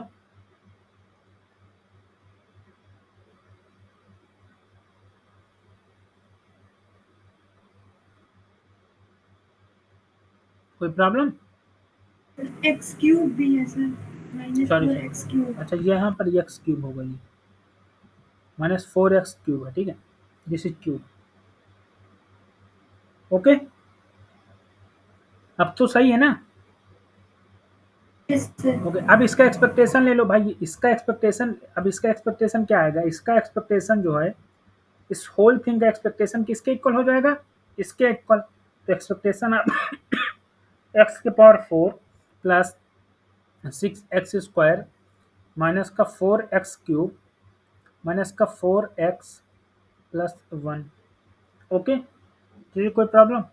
Speaker 1: कोई problem?
Speaker 3: X cube भी है sir, minus
Speaker 1: sorry
Speaker 3: 4x cube.
Speaker 1: अच्छा, यहाँ पर एक्स क्यूब होगा, ये माइनस 4x क्यूब है, ठीक है, दिस इज क्यूब। ओके, अब तो सही है ना।
Speaker 3: Yes sir.
Speaker 1: ओके, अब इसका एक्सपेक्टेशन ले लो भाई, इसका एक्सपेक्टेशन, अब इसका एक्सपेक्टेशन क्या आएगा, इसका एक्सपेक्टेशन जो है, इस होल थिंग का एक्सपेक्टेशन किसके इक्वल हो जाएगा, इसके इक्वल, तो एक्सपेक्टेशन ऑफ एक्स के power 4 plus 6x square minus का 4x क्यूब माइनस का 4x प्लस 1। ओके, तो ये कोई प्रॉब्लम?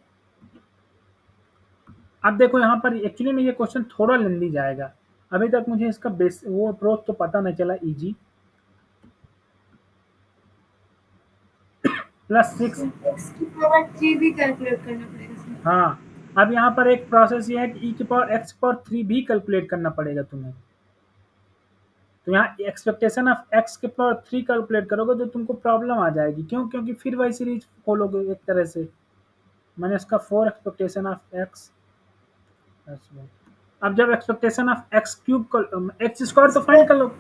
Speaker 1: अब देखो यहाँ पर एक्चुअली में ये क्वेश्चन थोड़ा लेंदी जाएगा, अभी तक मुझे इसका बेस वो अप्रोच तो पता नहीं चला, इजी प्लस 6।
Speaker 3: एक्स की पावर 3 भी कैलकुलेट करना पड़ेगा सर।
Speaker 1: हाँ, अब यहाँ पर एक प्रोसेस ये है कि ई की पावर एक्स पावर 3 भी कैलकुलेट करना पड़ेगा तुम्हें, तो यहाँ एक्सपेक्टेशन ऑफ एक्स के पावर 3 कैलकुलेट करोगे तो तुमको प्रॉब्लम आ जाएगी, क्यों, क्योंकि फिर वही सीरीज खोलोगे एक तरह से, मैंने इसका 4 एक्सपेक्टेशन ऑफ एक्स प्लस 1। अब जब expectation of x cube x square तो फाइंड कर लो,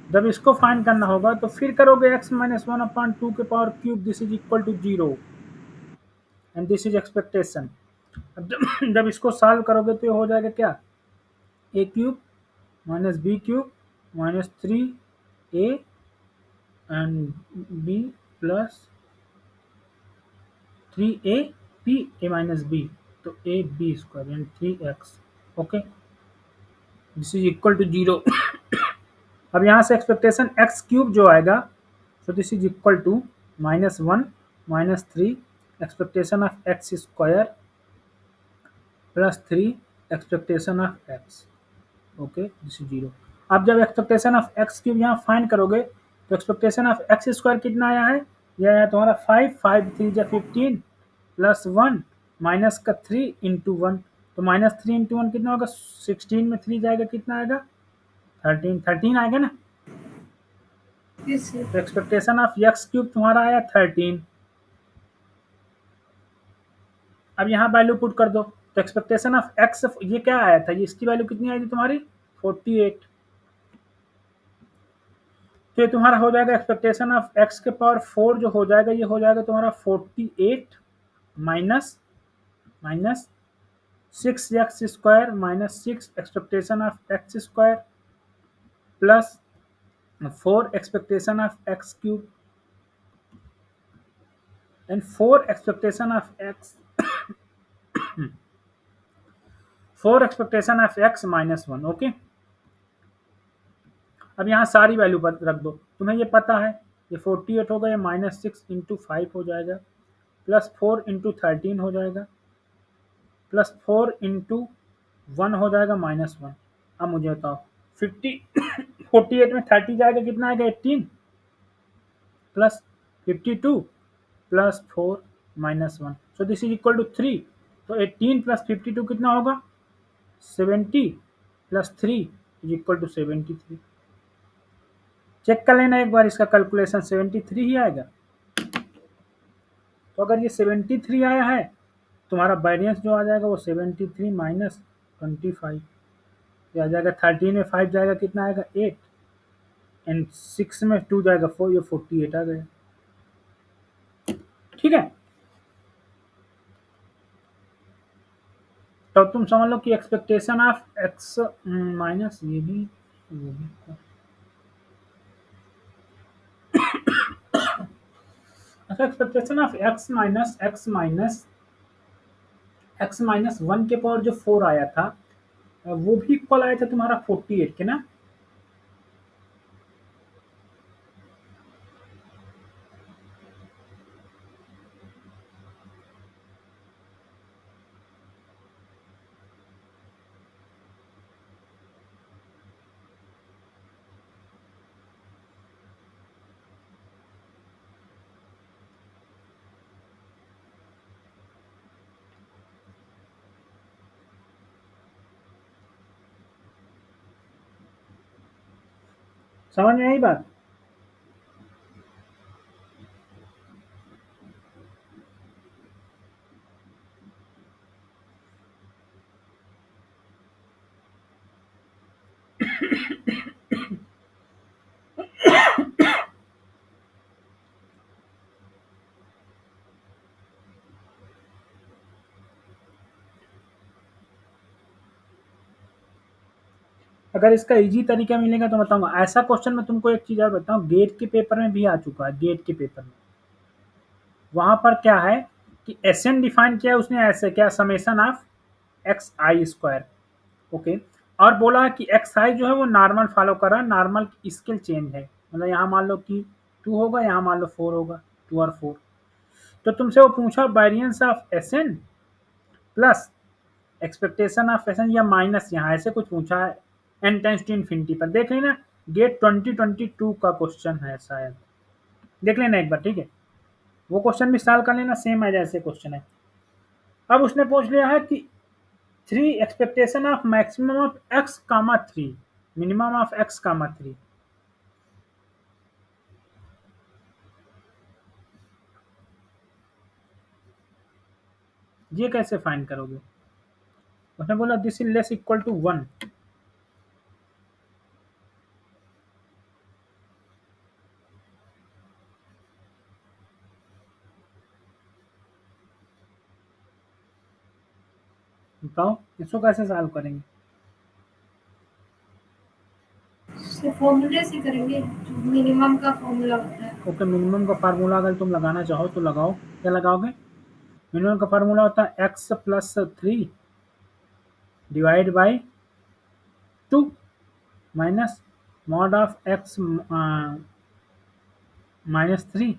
Speaker 1: जब इसको फाइंड करना होगा तो फिर करोगे एक्स माइनस 1 अपॉन 2 के power cube, this is equal to 0 and this is expectation. अब जब इसको सॉल्व करोगे तो ये हो जाएगा क्या, a cube minus b cube minus 3a and b plus 3a p a minus b, तो a b square and 3x। Okay, this is equal to 0। अब यहाँ से एक्सपेक्टेशन एक्स क्यूब जो आएगा, so this is equal to minus 1 minus 3 expectation of x square plus 3 expectation of x. Okay, this is 0। अब जब expectation of x cube यहाँ find करोगे तो एक्सपेक्टेशन ऑफ एक्स स्क्वायर कितना आया है, यह आया तुम्हारा 5 3 जा 15 प्लस 1 माइनस का 3 इंटू 1, तो माइनस 3 इंटू 1 कितना होगा, 16 में 3 जाएगा कितना आएगा, 13 आएगा ना,
Speaker 3: यस सर।
Speaker 1: तो एक्सपेक्टेशन ऑफ एक्स क्यूब तुम्हारा आया 13। अब यहाँ वैल्यू पुट कर दो, तो एक्सपेक्टेशन ऑफ एक्स ये क्या आया था, ये इसकी वैल्यू कितनी आई थी तुम्हारी 48, तो ये तुम्हारा हो जाएगा एक्सपेक्टेशन ऑफ एक्स के पावर 4 जो हो जाएगा, ये हो जाएगा तुम्हारा 48 minus minus 6x square minus 6 expectation of x square plus 4 expectation of x cube and 4 expectation of x 4 expectation of x minus 1। Okay, अब यहाँ सारी वैल्यू पर रख दो। तुम्हें ये पता है ये 48 होगा, ये -6 इंटू 5 हो जाएगा, प्लस 4 इंटू 13 हो जाएगा, प्लस 4 इंटू 1 हो जाएगा -1। अब मुझे बताओ 50 48 में 30 जाएगा, कितना आएगा 18 plus 52 plus 4 -1, so this is equal to 3। तो 18 प्लस 52 कितना होगा 70 plus 3 is equal to 73। Check कर लेना एक बार, इसका कैलकुलेशन 73 ही आएगा। तो अगर ये 73 आया है, तुम्हारा वेरिएंस जो आ जाएगा वो 73 माइनस 25 आ जाएगा। 13 में 5 जाएगा, कितना आएगा 8, एंड 6 में 2 जाएगा 4, ये 48 आ गया। ठीक है, तो तुम समझ लो कि एक्सपेक्टेशन ऑफ एक्स माइनस ये भी अच्छा, एक्सपेक्टेशन ऑफ एक्स माइनस 1 के पावर जो 4 आया था, वो भी इक्वल आया था तुम्हारा 48 के ना। समझ में आई बात? अगर इसका इजी तरीका मिलेगा तो बताऊंगा। ऐसा क्वेश्चन मैं तुमको एक चीज और बताऊं, गेट के पेपर में भी आ चुका है। गेट के पेपर में वहां पर क्या है कि एस एन डिफाइन किया उसने ऐसे, क्या summation of x I square. Okay, और बोला कि एक्स आई जो है वो नॉर्मल फॉलो कर रहा है, नॉर्मल स्केल चेंज है। मतलब यहाँ मान लो कि 2 होगा, यहाँ मान लो 4 होगा, 2 और 4। तो तुमसे वो पूछा variance of S N plus expectation of S N या माइनस, यहाँ ऐसे कुछ पूछा है एन टेंस टू इन्फिनिटी पर। देख लेना, गेट 2022 का क्वेश्चन है शायद, देख लेना एक बार, ठीक है। वो क्वेश्चन भी सॉल्व कर लेना, सेम है जैसे क्वेश्चन है। अब उसने पूछ लिया है कि 3 expectation of maximum of x comma 3 minimum of x comma 3। ये कैसे फाइंड करोगे? उसने बोला this is less equal to 1। बताओ इसको कैसे सॉल्व करेंगे?
Speaker 3: फॉर्मूले से करेंगे, जो मिनिमम का फॉर्मूला होता है।
Speaker 1: ओके, मिनिमम का फार्मूला अगर तुम लगाना चाहो तो लगाओ। क्या लगाओगे? मिनिमम का फार्मूला होता है x plus 3 divide by 2 minus mod of x minus 3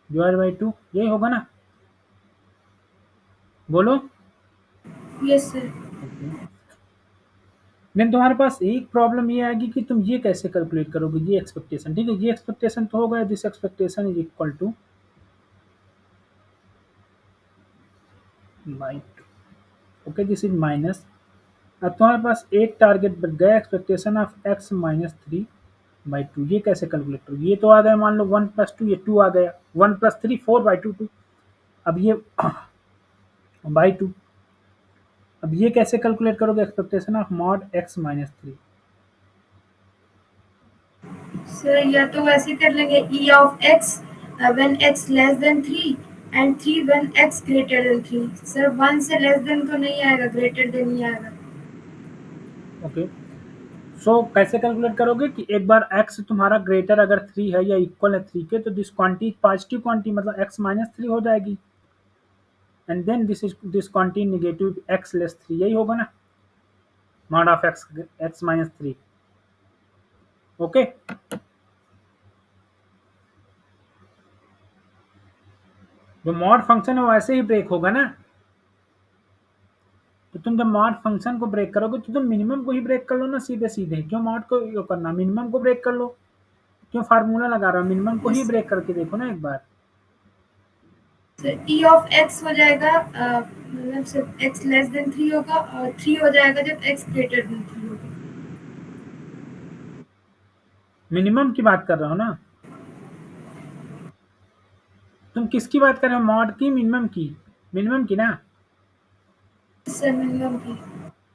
Speaker 1: divide by 2, यही होगा ना? बोलो।
Speaker 3: Yes sir.
Speaker 1: देन तुम्हारे पास एक प्रॉब्लम ये आएगी कि तुम ये कैसे कैलकुलेट करोगे ये एक्सपेक्टेशन। ठीक है, ये एक्सपेक्टेशन तो हो गया, this expectation is equal two by, okay this is minus. अब तुम्हारे पास एक टारगेट बच गया, expectation of x minus 3 by 2। ये कैसे कैलकुलेट करोगे? ये तो आ गया, मान लो 1 प्लस 2, ये 2 आ गया, 1 प्लस 3 4 बाई 2 2। अब ये बाई 2, अब ये कैसे कैलकुलेट करोगे expectation of mod x minus 3?
Speaker 3: Sir या तो वैसे कर लेंगे, ई of x when x less than 3 and 3 when x greater than 3। Sir 1 से लेस देन तो नहीं आएगा, ग्रेटर देन ही आएगा।
Speaker 1: ओके, सो कैसे कैलकुलेट करोगे कि एक बार x तुम्हारा ग्रेटर अगर 3 है या इक्वल है 3 के, तो दिस क्वांटिटी पॉजिटिव क्वांटिटी मतलब x माइनस 3 हो जाएगी, and then this quantity negative x less 3, यही होगा ना, mod of x minus 3। Okay, जो मॉड फंक्शन है वो ऐसे ही ब्रेक होगा ना। तो तुम जब मॉड फंक्शन को ब्रेक करोगे तो तुम मिनिमम को ही ब्रेक कर लो ना, सीधे सीधे, क्यों मॉड को यो करना, मिनिमम को ब्रेक कर लो, क्यों फार्मूला लगा रहा हो, मिनिमम को ही
Speaker 3: यस
Speaker 1: ब्रेक करके देखो ना एक बार।
Speaker 3: सर, ई ऑफ एक्स हो जाएगा, मतलब सिर्फ एक्स लेस देन 3 होगा, और 3 हो जाएगा जब एक्स ग्रेटर देन 3 होगा।
Speaker 1: मिनिमम की बात कर रहा हो ना तुम, किसकी बात कर रहे हो, मॉड की मिनिमम की, मिनिमम की ना।
Speaker 3: सर मिनिमम की।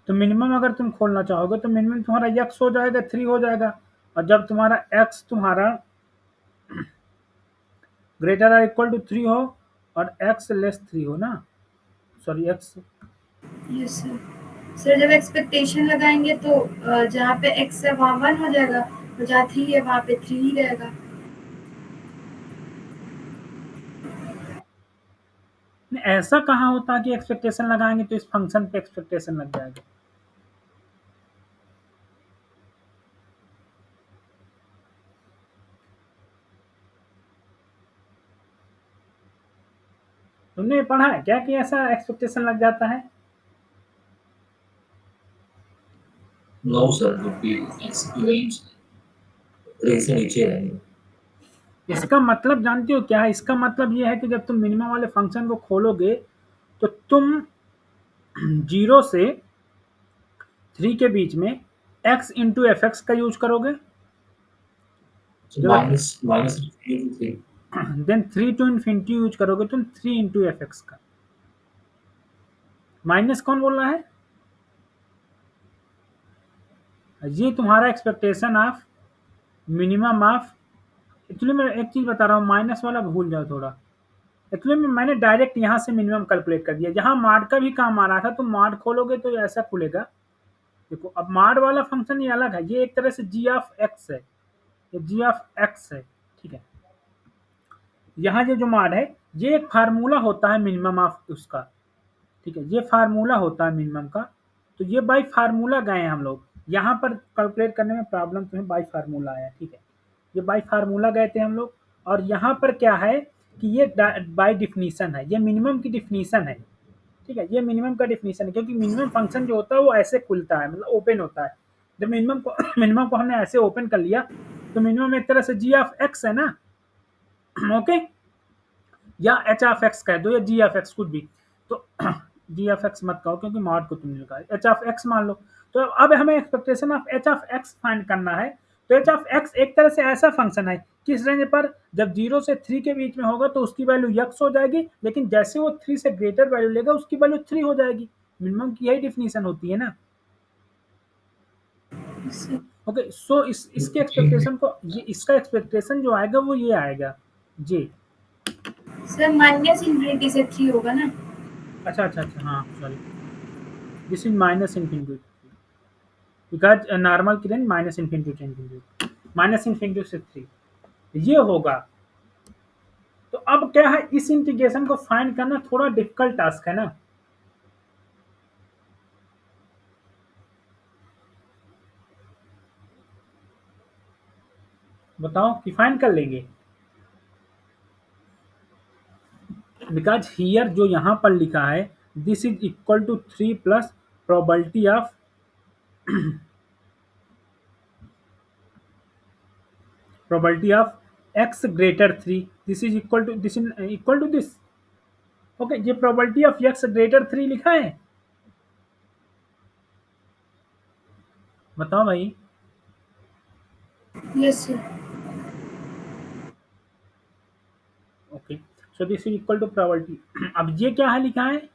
Speaker 1: तो मिनिमम अगर तुम खोलना चाहोगे तो मिनिमम तुम्हारा x हो जाएगा, 3 हो जाएगा, और जब तुम्हारा x तुम्हारा ग्रेटर आर इक्वल टू 3 हो और x लेस 3 हो ना, sorry x,
Speaker 3: yes sir. Sir जब एक्सपेक्टेशन लगाएंगे तो जहाँ पे एक्स है वहाँ 1 हो जाएगा, और जहाँ 3 है वहाँ पे 3 ही रहेगा।
Speaker 1: ऐसा कहाँ होता है कि एक्सपेक्टेशन लगाएंगे तो इस फंक्शन पे एक्सपेक्टेशन लग जाएगा। तुमने पढ़ा है क्या कि ऐसा एक्सपेक्टेशन लग जाता है?
Speaker 2: No, sir, would be x range 3 से नीचे रहेंगे।
Speaker 1: इसका मतलब जानते हो क्या है? इसका मतलब ये है कि जब तुम मिनिमम वाले फंक्शन को खोलोगे तो तुम 0 से 3 के बीच में x इंटू एफ एक्स का यूज करोगे,
Speaker 2: So
Speaker 1: जब
Speaker 2: minus 3 to 3.
Speaker 1: Then 3 to infinity use करोगे तुम 3 इंटू एफ एक्स का। माइनस कौन बोल रहा है? ये तुम्हारा expectation of minimum of, actually मैं एक चीज बता रहा हूँ, माइनस वाला भूल जाओ थोड़ा। एक्चुअली मैंने डायरेक्ट यहाँ से मिनिमम कैलकुलेट कर दिया, जहाँ मार्ड का भी काम आ रहा था, तुम मार्ड खोलोगे तो ये ऐसा खुलेगा। देखो अब मार्ड वाला फंक्शन ये अलग है, ये एक तरह से जी ऑफ एक्स है, ये जी ऑफ एक्स है, ठीक है। यहाँ ये जो मार्ड है ये एक फार्मूला होता है मिनिमम ऑफ उसका, ठीक है, ये फार्मूला होता है मिनिमम का। तो ये बाई फार्मूला गए हैं हम लोग, यहाँ पर कैलकुलेट करने में प्रॉब्लम तुम्हें बाई फार्मूला आया, ठीक है, ये बाई फार्मूला गए थे हम लोग। और यहाँ पर क्या है कि ये बाई डिफिनीशन है, ये मिनिमम की डिफिनीशन है, ठीक है, ये मिनिमम का डिफिनीशन है, क्योंकि मिनिमम फंक्शन जो होता है वो ऐसे खुलता है, मतलब ओपन होता है। जब मिनिमम को मिनिमम को हमने ऐसे ओपन कर लिया तो मिनिमम एक तरह से जी ऑफ एक्स है ना, ओके, या एच ऑफ एक्स कह दो या जी ऑफ एक्स कुछ भी। तो जी ऑफ एक्स मत कहो क्योंकि मॉड को तुमने लिखा है, एच ऑफ एक्स मान लो। तो अब हमें expectation of H of x find करना है। तो एच ऑफ एक्स एक तरह से ऐसा फंक्शन है, किस रेंज पर, जब 0 से 3 के बीच में होगा तो उसकी वैल्यू यक्स हो जाएगी, लेकिन जैसे वो 3 से ग्रेटर वैल्यू लेगा उसकी वैल्यू 3 हो जाएगी। मिनिमम की यही डिफिनीशन होती है ना।
Speaker 3: Yes sir.
Speaker 1: ओके, सो इसके एक्सपेक्टेशन को, ये इसका एक्सपेक्टेशन जो आएगा वो ये आएगा जी।
Speaker 3: सर माइनस इन्फिनिटी से 3 होगा ना।
Speaker 1: अच्छा अच्छा अच्छा, हाँ sorry, this is minus infinity, because normal की range minus infinity to infinity, minus infinity से 3 ये होगा। तो अब क्या है, इस इंटीग्रेशन को फाइंड करना थोड़ा डिफिकल्ट टास्क है ना। बताओ कि फाइंड कर लेंगे, बिकॉज हियर जो यहाँ पर लिखा है this is equal to 3 plus probability of, probability of x greater 3, this is equal to, this is equal to this. Okay, ये प्रोबेबिलिटी ऑफ एक्स ग्रेटर 3 लिखा है, बताओ भाई।
Speaker 3: Yes sir.
Speaker 1: Okay, so this is equal to probability. अब ये क्या है लिखा है,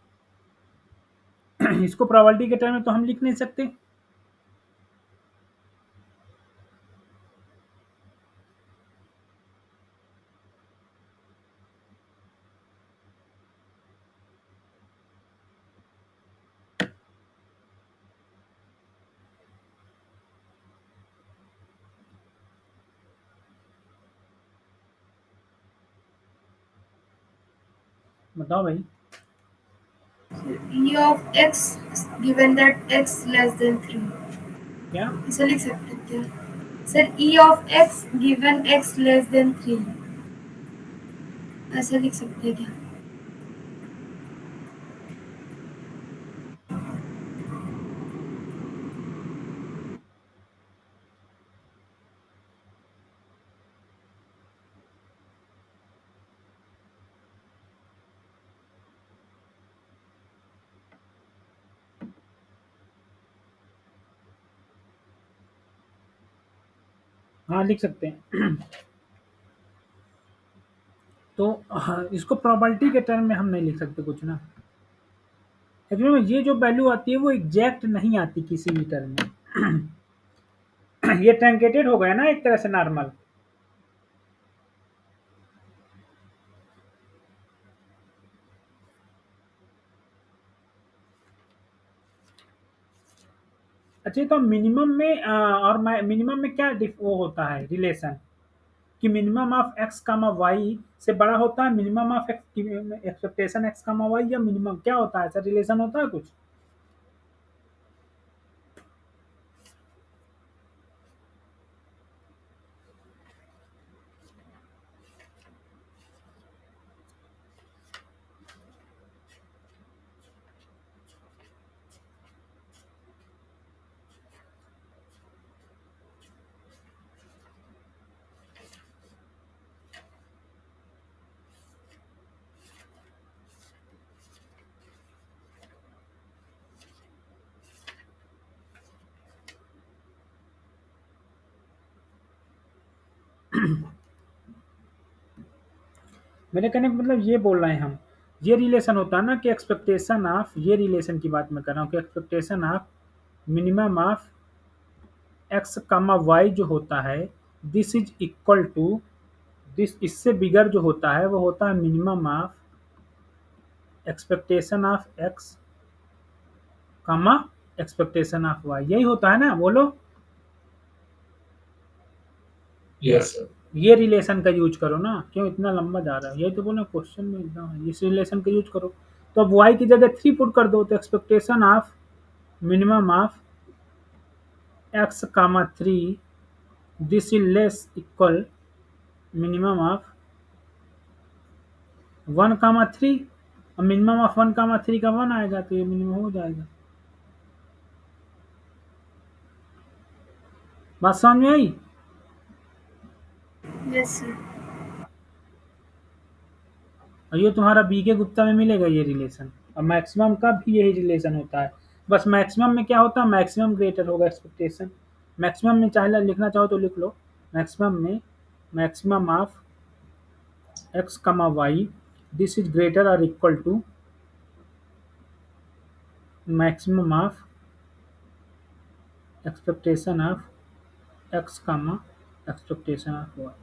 Speaker 1: इसको प्रोबेबिलिटी के टर्म में तो हम लिख नहीं सकते, बताओ भाई।
Speaker 3: E of x given that x less than 3.
Speaker 1: क्या?
Speaker 3: ऐसा लिख सकते हैं क्या? Sir E of x given x less than 3, ऐसा लिख सकते हैं क्या?
Speaker 1: हाँ, लिख सकते हैं। तो हाँ, इसको प्रोबेबिलिटी के टर्म में हम नहीं लिख सकते कुछ ना। एक्चुअली में ये जो वैल्यू आती है वो एग्जैक्ट नहीं आती किसी भी टर्म में। ये ट्रंकेटेड हो गया ना एक तरह से नॉर्मल। अच्छा, तो मिनिमम में और मिनिमम में क्या वो होता है रिलेशन कि minimum of x comma y से बड़ा होता है minimum of expectation x comma y, या मिनिमम क्या होता है? ऐसा रिलेशन होता है कुछ? मेरे कहने का मतलब ये बोल रहे हैं हम, ये रिलेशन होता है ना कि एक्सपेक्टेशन ऑफ, ये रिलेशन की बात मैं कर रहा हूँ कि expectation of minimum of x comma y जो होता है, this is equal to this, इससे बिगर जो होता है वो होता है minimum of expectation of x comma expectation of y. यही होता है ना, बोलो।
Speaker 2: Yes sir.
Speaker 1: ये रिलेशन का यूज करो ना, क्यों इतना लंबा जा रहा है? यही तो बोलो क्वेश्चन में एकदम इस रिलेशन का यूज करो। तो अब वाई की जगह 3 पुट कर दो, तो expectation of minimum of x comma 3 this is less equal minimum of 1 comma 3। अब मिनिमम ऑफ 1 कामा 3 का 1 आएगा तो ये मिनिमम हो जाएगा। बात समझ में आई?
Speaker 3: Yes sir.
Speaker 1: और ये तुम्हारा बी के गुप्ता में मिलेगा ये रिलेशन। और मैक्सिमम का भी यही रिलेशन होता है। बस मैक्सिमम में क्या होता है, मैक्सिमम ग्रेटर होगा एक्सपेक्टेशन। मैक्सिमम में चाहे लिखना चाहो तो लिख लो। मैक्सिमम में maximum of x comma y this is greater और equal to maximum of expectation of x comma expectation of y.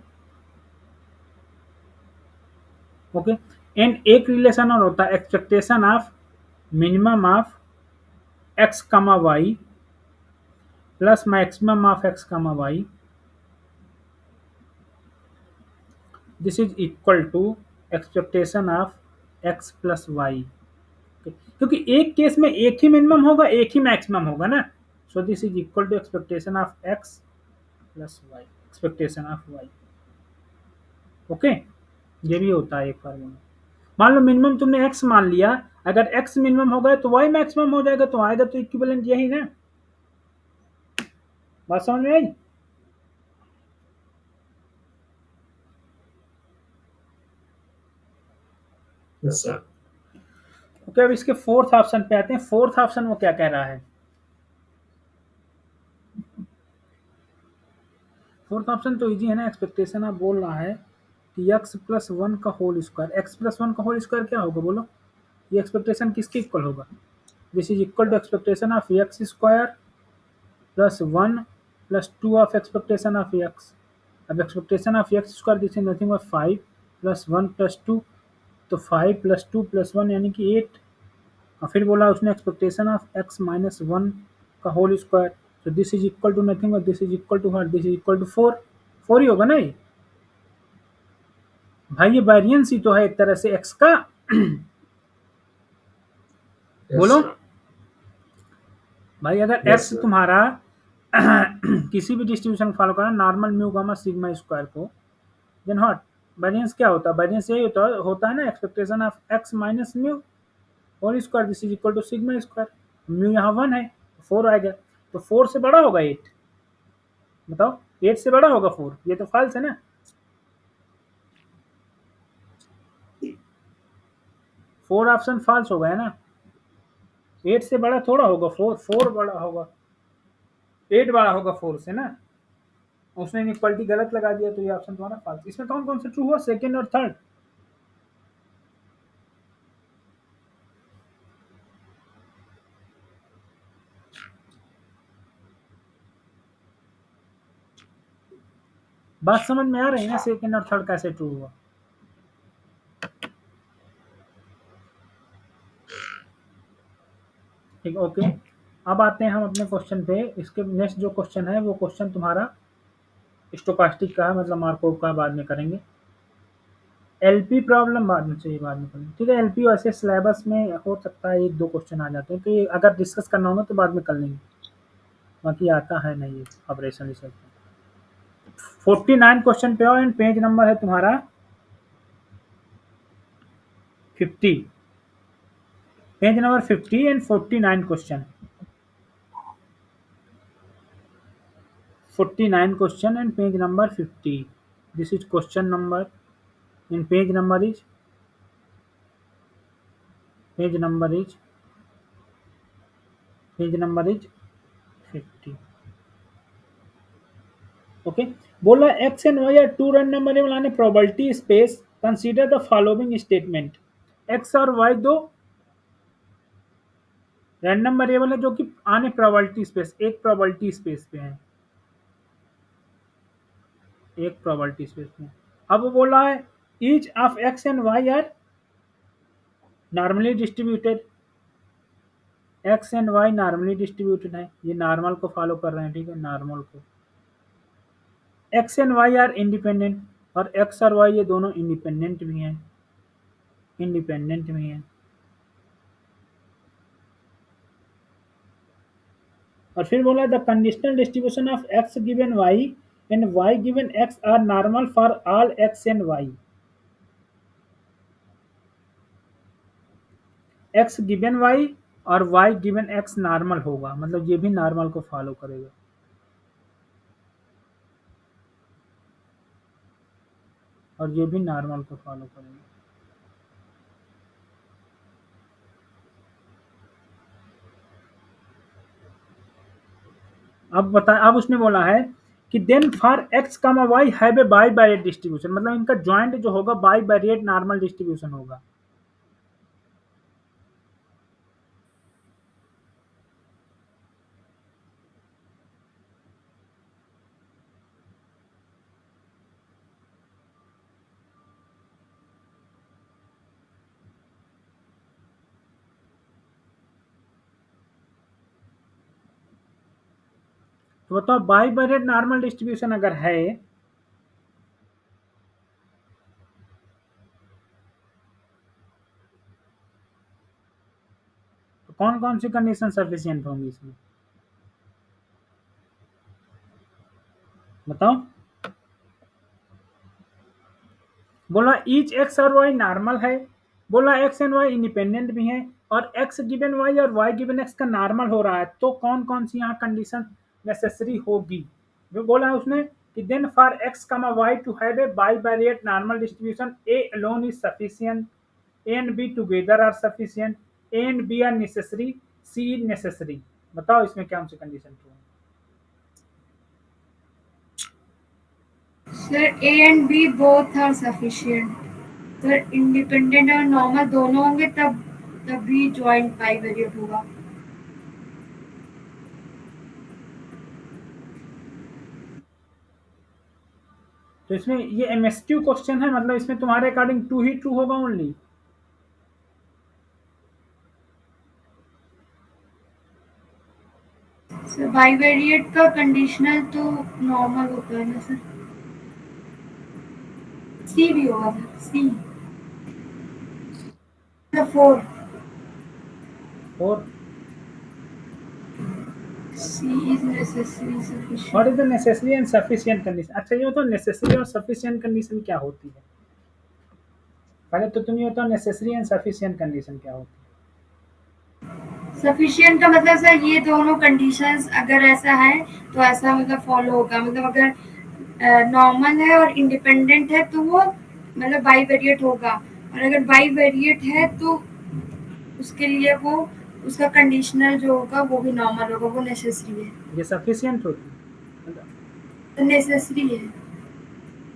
Speaker 1: Okay. And एक रिलेशन और होता है expectation of minimum of x comma y plus maximum of x comma y, this is equal to expectation of x plus y. क्योंकि एक case में एक ही minimum होगा एक ही मैक्सिमम होगा ना, so this is equal to expectation of x plus y, expectation of y. Okay, ये भी होता है एक फार्मूला। मान लो मिनिमम तुमने एक्स मान लिया, अगर एक्स मिनिमम हो गया तो वाई मैक्सिमम हो जाएगा, तो आएगा तो इक्विवेलेंट यही ना। बात समझ में आई?
Speaker 2: Yes sir.
Speaker 1: ओके, अब इसके फोर्थ ऑप्शन पे आते हैं। फोर्थ ऑप्शन वो क्या कह रहा है? फोर्थ ऑप्शन तो इजी है ना। एक्सपेक्टेशन आप बोल रहा है कि एक्स प्लस वन का whole square, x plus one का होल स्क्वायर क्या होगा बोलो? ये एक्सपेक्टेशन किसके इक्वल होगा? This is equal to expectation of x square plus one plus two of expectation of x. अब expectation of x square this is nothing but 5 plus one plus two, तो 5 plus two plus one यानी कि 8। और फिर बोला उसने expectation of x minus one का whole square, तो this is equal to nothing but this is equal to what? This is equal to 4। 4 ही होगा ना ये भाई, ये वेरिएंस ही तो है एक तरह से एक्स का।
Speaker 2: Yes,
Speaker 1: बोलो
Speaker 2: sir.
Speaker 1: भाई, अगर
Speaker 2: Yes,
Speaker 1: एक्स
Speaker 2: sir.
Speaker 1: तुम्हारा किसी भी डिस्ट्रीब्यूशन फॉलो करो, normal mu gamma sigma square को, देन व्हाट, वेरिएंस क्या होता है? वेरिएंस यही होता है ना, expectation of x minus mu whole square, this is equal to sigma square. Mu यहाँ 1 है, 4 आएगा, तो 4 से बड़ा होगा 8। बताओ, 8 से बड़ा होगा 4? ये तो फॉल्स है ना, 4 ऑप्शन फॉल्स हो गया ना। 8 से बड़ा थोड़ा होगा 4, 4 बड़ा होगा, 8 बड़ा होगा 4 से ना। उसने इक्वलिटी गलत लगा दिया, तो ये ऑप्शन तुम्हारा फॉल्स। इसमें कौन कौन सा ट्रू हुआ, सेकंड और थर्ड? बात समझ में आ रही है ना, सेकंड और थर्ड कैसे ट्रू हुआ? ठीक, ओके। अब आते हैं हम अपने क्वेश्चन पे। इसके नेक्स्ट जो क्वेश्चन है, वो क्वेश्चन तुम्हारा स्टोकास्टिक का है, मतलब मार्कोव का, बाद में करेंगे। एलपी प्रॉब्लम बाद में चाहिए, बाद में करेंगे, ठीक है। एलपी वैसे सिलेबस में हो सकता है 1-2 क्वेश्चन आ जाते हैं, तो ये अगर डिस्कस करना होगा तो बाद में कर लेंगे, बाकी आता है नहीं ये ऑपरेशन रिसर्च। 49 क्वेश्चन पे हो, एंड पेज नंबर है तुम्हारा 50, page number 50 and 49 question, 49 question and page number 50. This is question number, and page number is page number is 50. Okay. बोला x and y are two random variable on a probability space. Consider the following statement. x और y दो random variable है जो कि आने probability space, एक probability space पे है, एक प्रोबेबिलिटी स्पेस में। अब वो बोला है each of x and y are normally distributed, x and y normally distributed है, ये नॉर्मल को फॉलो कर रहे हैं, ठीक है, नॉर्मल को। X and y are independent, और एक्स और वाई ये दोनों इंडिपेंडेंट भी हैं, इंडिपेंडेंट भी हैं। और फिर बोला the conditional distribution of x given y and y given x are normal for all x and y. X given y और वाई गिवन एक्स नॉर्मल होगा, मतलब ये भी नॉर्मल को फॉलो करेगा। और ये भी नॉर्मल को फॉलो करेगा। अब बता, अब उसने बोला है कि then for x comma y have a bivariate distribution, मतलब इनका ज्वाइंट जो होगा बाई बाइरेट नॉर्मल डिस्ट्रीब्यूशन होगा। तो बताओ बाई बाइरेट नॉर्मल डिस्ट्रीब्यूशन अगर है तो कौन कौन सी कंडीशन सफिशिएंट होंगी इसमें, बताओ। बोला ईच एक्स और वाई नॉर्मल है, बोला एक्स एंड वाई इंडिपेंडेंट भी हैं, और एक्स गिवन वाई और वाई गिवन एक्स का नॉर्मल हो रहा है, तो कौन कौन सी यहाँ कंडीशन नेसेसरी होगी? जो बोला है उसने कि then for x comma y to have a bivariate normal distribution A alone is sufficient, A and B together are sufficient, A and B are necessary, C is necessary. बताओ इसमें क्या C condition true है?
Speaker 3: Sir, A and B both are sufficient. Sir, independent और normal दोनों होंगे तब भी joint bivariate होगा।
Speaker 1: तो इसमें ये एमएसक्यू क्वेश्चन है, मतलब इसमें तुम्हारे अकॉर्डिंग टू ही ट्रू होगा ओनली।
Speaker 3: सर bivariate का conditional तो normal होता है ना सर, C भी होगा sir, C। The 4.
Speaker 1: Four.
Speaker 3: C is necessary
Speaker 1: what is
Speaker 3: sufficient.
Speaker 1: The necessary and sufficient condition? अच्छा ये बताओ नेसेसरी और सफिशिएंट कंडीशन क्या होती है? पहले तो तुम ये बताओ नेसेसरी एंड सफिशिएंट कंडीशन क्या होती
Speaker 3: सफिशिएंट का मतलब सर ये दोनों कंडीशंस अगर ऐसा है तो ऐसा मतलब फॉलो होगा, मतलब अगर नॉर्मल है और इंडिपेंडेंट है तो वो मतलब बाईवेरिएट होगा, और अगर बाईवेरिएट है तो उसके लिए वो उसका कंडीशनल जो होगा वो भी नॉर्मल होगा, वो नेसेसरी है।
Speaker 1: है? ये सफिशिएंट होती है मतलब।
Speaker 3: तो नेसेसरी है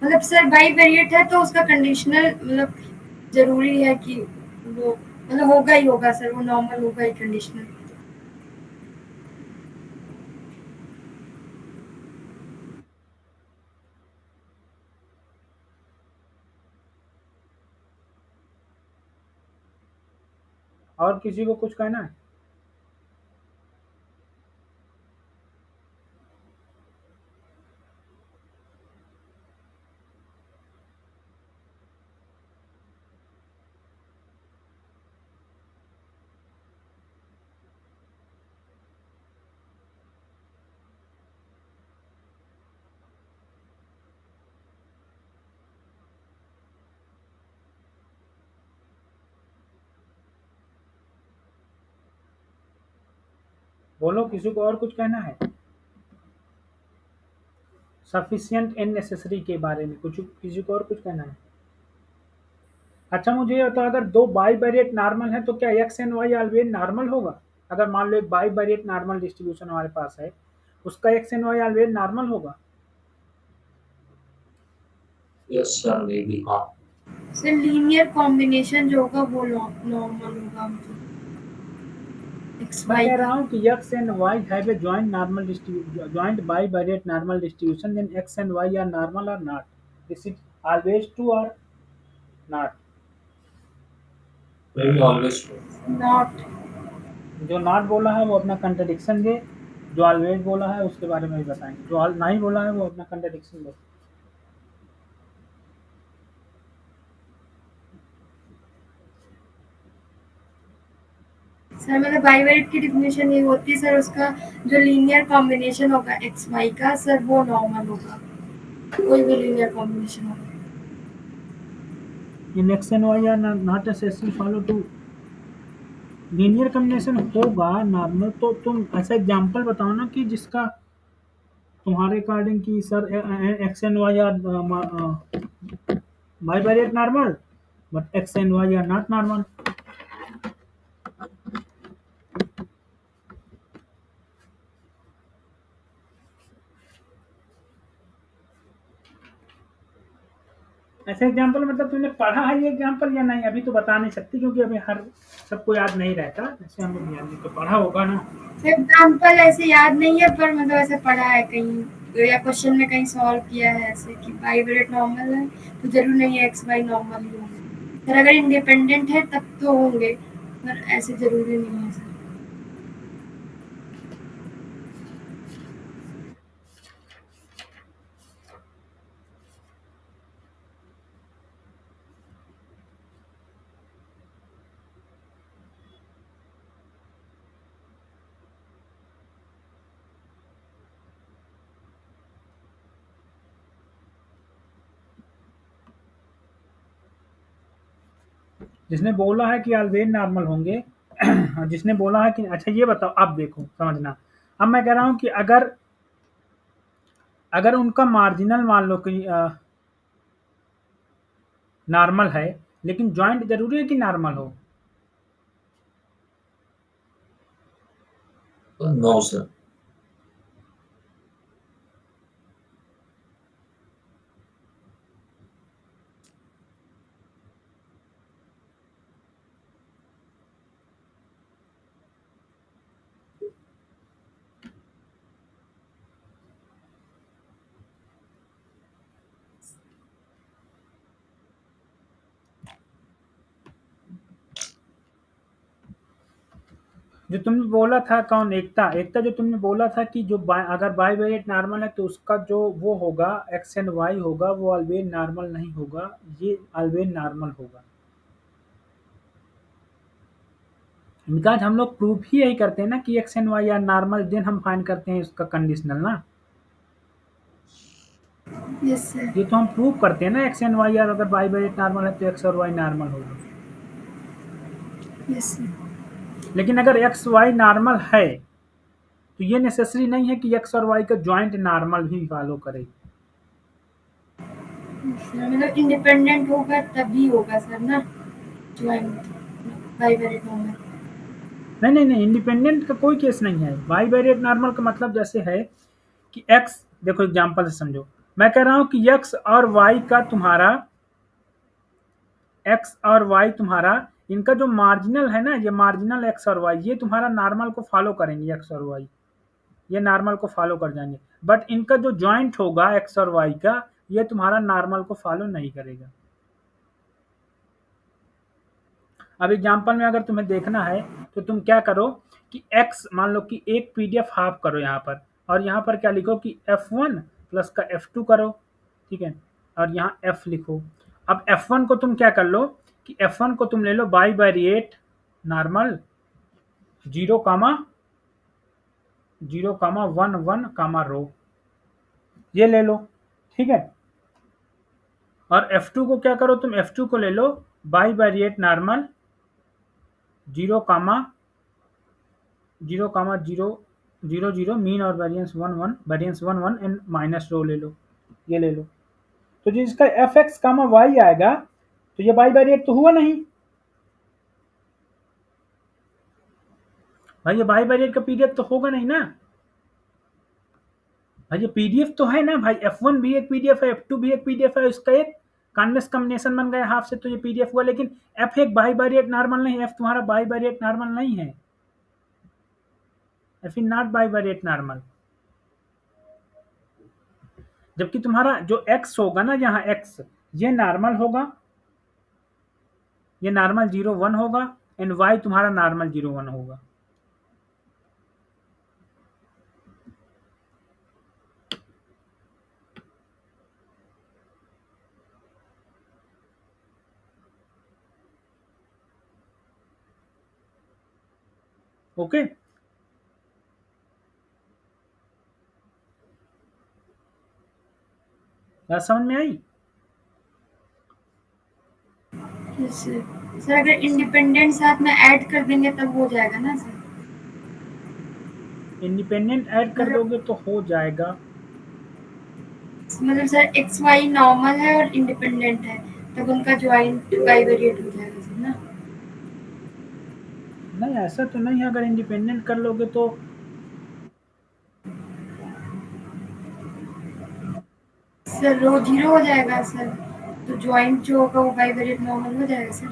Speaker 3: मतलब सर बाईवेरिएट है तो उसका कंडीशनल मतलब जरूरी है कि वो मतलब होगा ही होगा सर, वो नॉर्मल होगा ही कंडीशनल।
Speaker 1: और किसी को कुछ कहना है? बोलो, किसी को और कुछ कहना है? सफिशिएंट एंड नेसेसरी के बारे में कुछ किसी को और कुछ कहना है? अच्छा मुझे ये बताओ, अगर दो बाईवेरिएट नॉर्मल है तो क्या x and why always normal होगा? अगर मान लो एक बाईवेरिएट नॉर्मल डिस्ट्रीब्यूशन हमारे पास है, उसका x and why always normal होगा?
Speaker 2: Yes sir, maybe. हाँ।
Speaker 3: सर लीनियर कॉम्बिनेशन जो होगा वो नॉर्मल होगा, मतलब एक्स
Speaker 1: मैं
Speaker 3: वाई
Speaker 1: कह
Speaker 3: का।
Speaker 1: रहा हूँ कि x and y have a joint bivariate normal distribution, then x and y are normal और not, this is always true और not?
Speaker 2: Maybe always true.
Speaker 3: Not.
Speaker 1: जो नॉट बोला है वो अपना कंट्रडिक्शन दे, जो ऑलवेज बोला है उसके बारे में भी बताएंगे, जो नहीं बोला है वो अपना कंट्रडिक्शन दे।
Speaker 3: सर मतलब बाईवेरिएट की डेफिनेशन ये होती है सर, उसका जो लीनियर कॉम्बिनेशन होगा एक्स वाई का सर वो नॉर्मल होगा, कोई भी लीनियर कॉम्बिनेशन होगा।
Speaker 1: इन x and y are not necessary follow to linear combination होगा नॉर्मल, तो तुम ऐसा एग्जांपल बताओ ना कि जिसका तुम्हारे अकॉर्डिंग की sir x and y are bivariate normal but x and y are not normal. ऐसे एग्जाम्पल मतलब तुमने पढ़ा है ये एग्जाम्पल या नहीं? अभी तो बता नहीं सकती क्योंकि अभी हर सबको याद नहीं रहता, जैसे हम लोग याद नहीं तो पढ़ा होगा ना।
Speaker 3: एग्जाम्पल ऐसे याद नहीं है पर मतलब ऐसे पढ़ा है कहीं या क्वेश्चन में कहीं सॉल्व किया है ऐसे कि बाईवेरिएट नॉर्मल है तो जरूर नहीं है एक्स वाई नॉर्मल ही होंगे, पर अगर इंडिपेंडेंट है तब तो होंगे, पर ऐसे जरूरी नहीं है सर।
Speaker 1: जिसने बोला है कि ऑलवेज नॉर्मल होंगे जिसने बोला है कि अच्छा ये बताओ, अब देखो समझना। अब मैं कह रहा हूँ कि अगर अगर उनका मार्जिनल मान लो कि नॉर्मल है, लेकिन जॉइंट जरूरी है कि नॉर्मल हो?
Speaker 2: No sir.
Speaker 1: जो तुमने बोला था कौन, एकता एकता जो तुमने बोला था कि जो अगर बाईवेरिएट नॉर्मल है तो उसका जो वो होगा एक्स एंड वाई होगा वो ऑलवेज नॉर्मल नहीं होगा, ये ऑलवेज नॉर्मल होगा। बिकॉज हम लोग प्रूफ ही यही करते हैं ना कि x and y are normal, then हम फाइंड करते हैं उसका कंडीशनल ना।
Speaker 3: Yes sir.
Speaker 1: ये तो हम प्रूव करते हैं ना, एक्स एंड वाई आर, अगर वाई बाई एट नॉर्मल है तो एक्स और वाई नॉर्मल होगा।
Speaker 3: Yes sir.
Speaker 1: लेकिन अगर एक्स वाई नॉर्मल है तो ये नेसेसरी नहीं है कि एक्स और वाई का जॉइंट नॉर्मल ही फॉलो करे।
Speaker 3: सर मतलब इंडिपेंडेंट होगा तभी होगा सर ना ज्वाइंट बाई वेरिएट होगा।
Speaker 1: नहीं नहीं नहीं, इंडिपेंडेंट का कोई केस नहीं है। वाई बाई एट नॉर्मल का मतलब जैसे है कि एक्स, देखो एग्जांपल से समझो, मैं कह रहा हूं कि एक्स और वाई का तुम्हारा, एक्स और वाई तुम्हारा, इनका जो मार्जिनल है ना, ये मार्जिनल एक्स और वाई, ये तुम्हारा नॉर्मल को फॉलो करेंगे, एक्स और वाई ये नॉर्मल को फॉलो कर जाएंगे। बट इनका जो जॉइंट होगा एक्स और वाई का, ये तुम्हारा नॉर्मल को फॉलो नहीं करेगा। अब एग्जांपल में अगर तुम्हें देखना है तो तुम क्या करो कि x मान लो कि एक पीडीएफ हाफ करो यहाँ पर, और यहाँ पर क्या लिखो कि f1 प्लस का f2 करो, ठीक है, और यहाँ f लिखो। अब f1 को तुम क्या कर लो कि f1 को तुम ले लो bivariate normal 0 comma 0 comma 1 1 कामा रो, ये ले लो, ठीक है। और f2 को क्या करो तुम, f2 को ले लो bivariate normal 0 comma 0 comma 0 0 0 mean और variance 1 1, variance 1 1 and minus rho ले लो, ये ले लो। तो जो इसका एफ एक्स कामा वाई आएगा तो ये बाई वेरिएट तो हुआ नहीं भाई, ये बाई वेरिएट का पीडीएफ तो होगा नहीं ना भाई, ये पीडीएफ तो है ना भाई, F1 भी एक पीडीएफ है, F2 भी एक पीडीएफ है, इसका एक कॉन्वेक्स कॉम्बिनेशन बन गया हाफ से, तो ये पीडीएफ हुआ। लेकिन F एक बाई वेरिएट नॉर्मल नहीं, F तुम्हारा बाई वेरिएट नॉर्मल नहीं है, F is not by variate normal. जबकि तुम्हारा जो x होगा ना, यहाँ x ये नॉर्मल होगा, ये नॉर्मल 0 1 होगा, एंड y तुम्हारा नॉर्मल 0 1 होगा। ओके, बात समझ में आई?
Speaker 3: Yes sir. सर अगर इंडिपेंडेंट साथ में ऐड कर देंगे तब हो जाएगा ना सर?
Speaker 1: इंडिपेंडेंट ऐड कर दोगे तो हो जाएगा।
Speaker 3: मतलब सर एक्स वाई नॉर्मल है और इंडिपेंडेंट है, तब उनका ज्वाइंट बाई वेरिएट हो जाएगा सर ना?
Speaker 1: नहीं ऐसा तो नहीं है, अगर इंडिपेंडेंट कर लोगे तो
Speaker 3: सर रो 0 हो जाएगा सर, तो ज्वाइंट जो होगा वो बाई वेरिएट नॉर्मल हो जाएगा सर?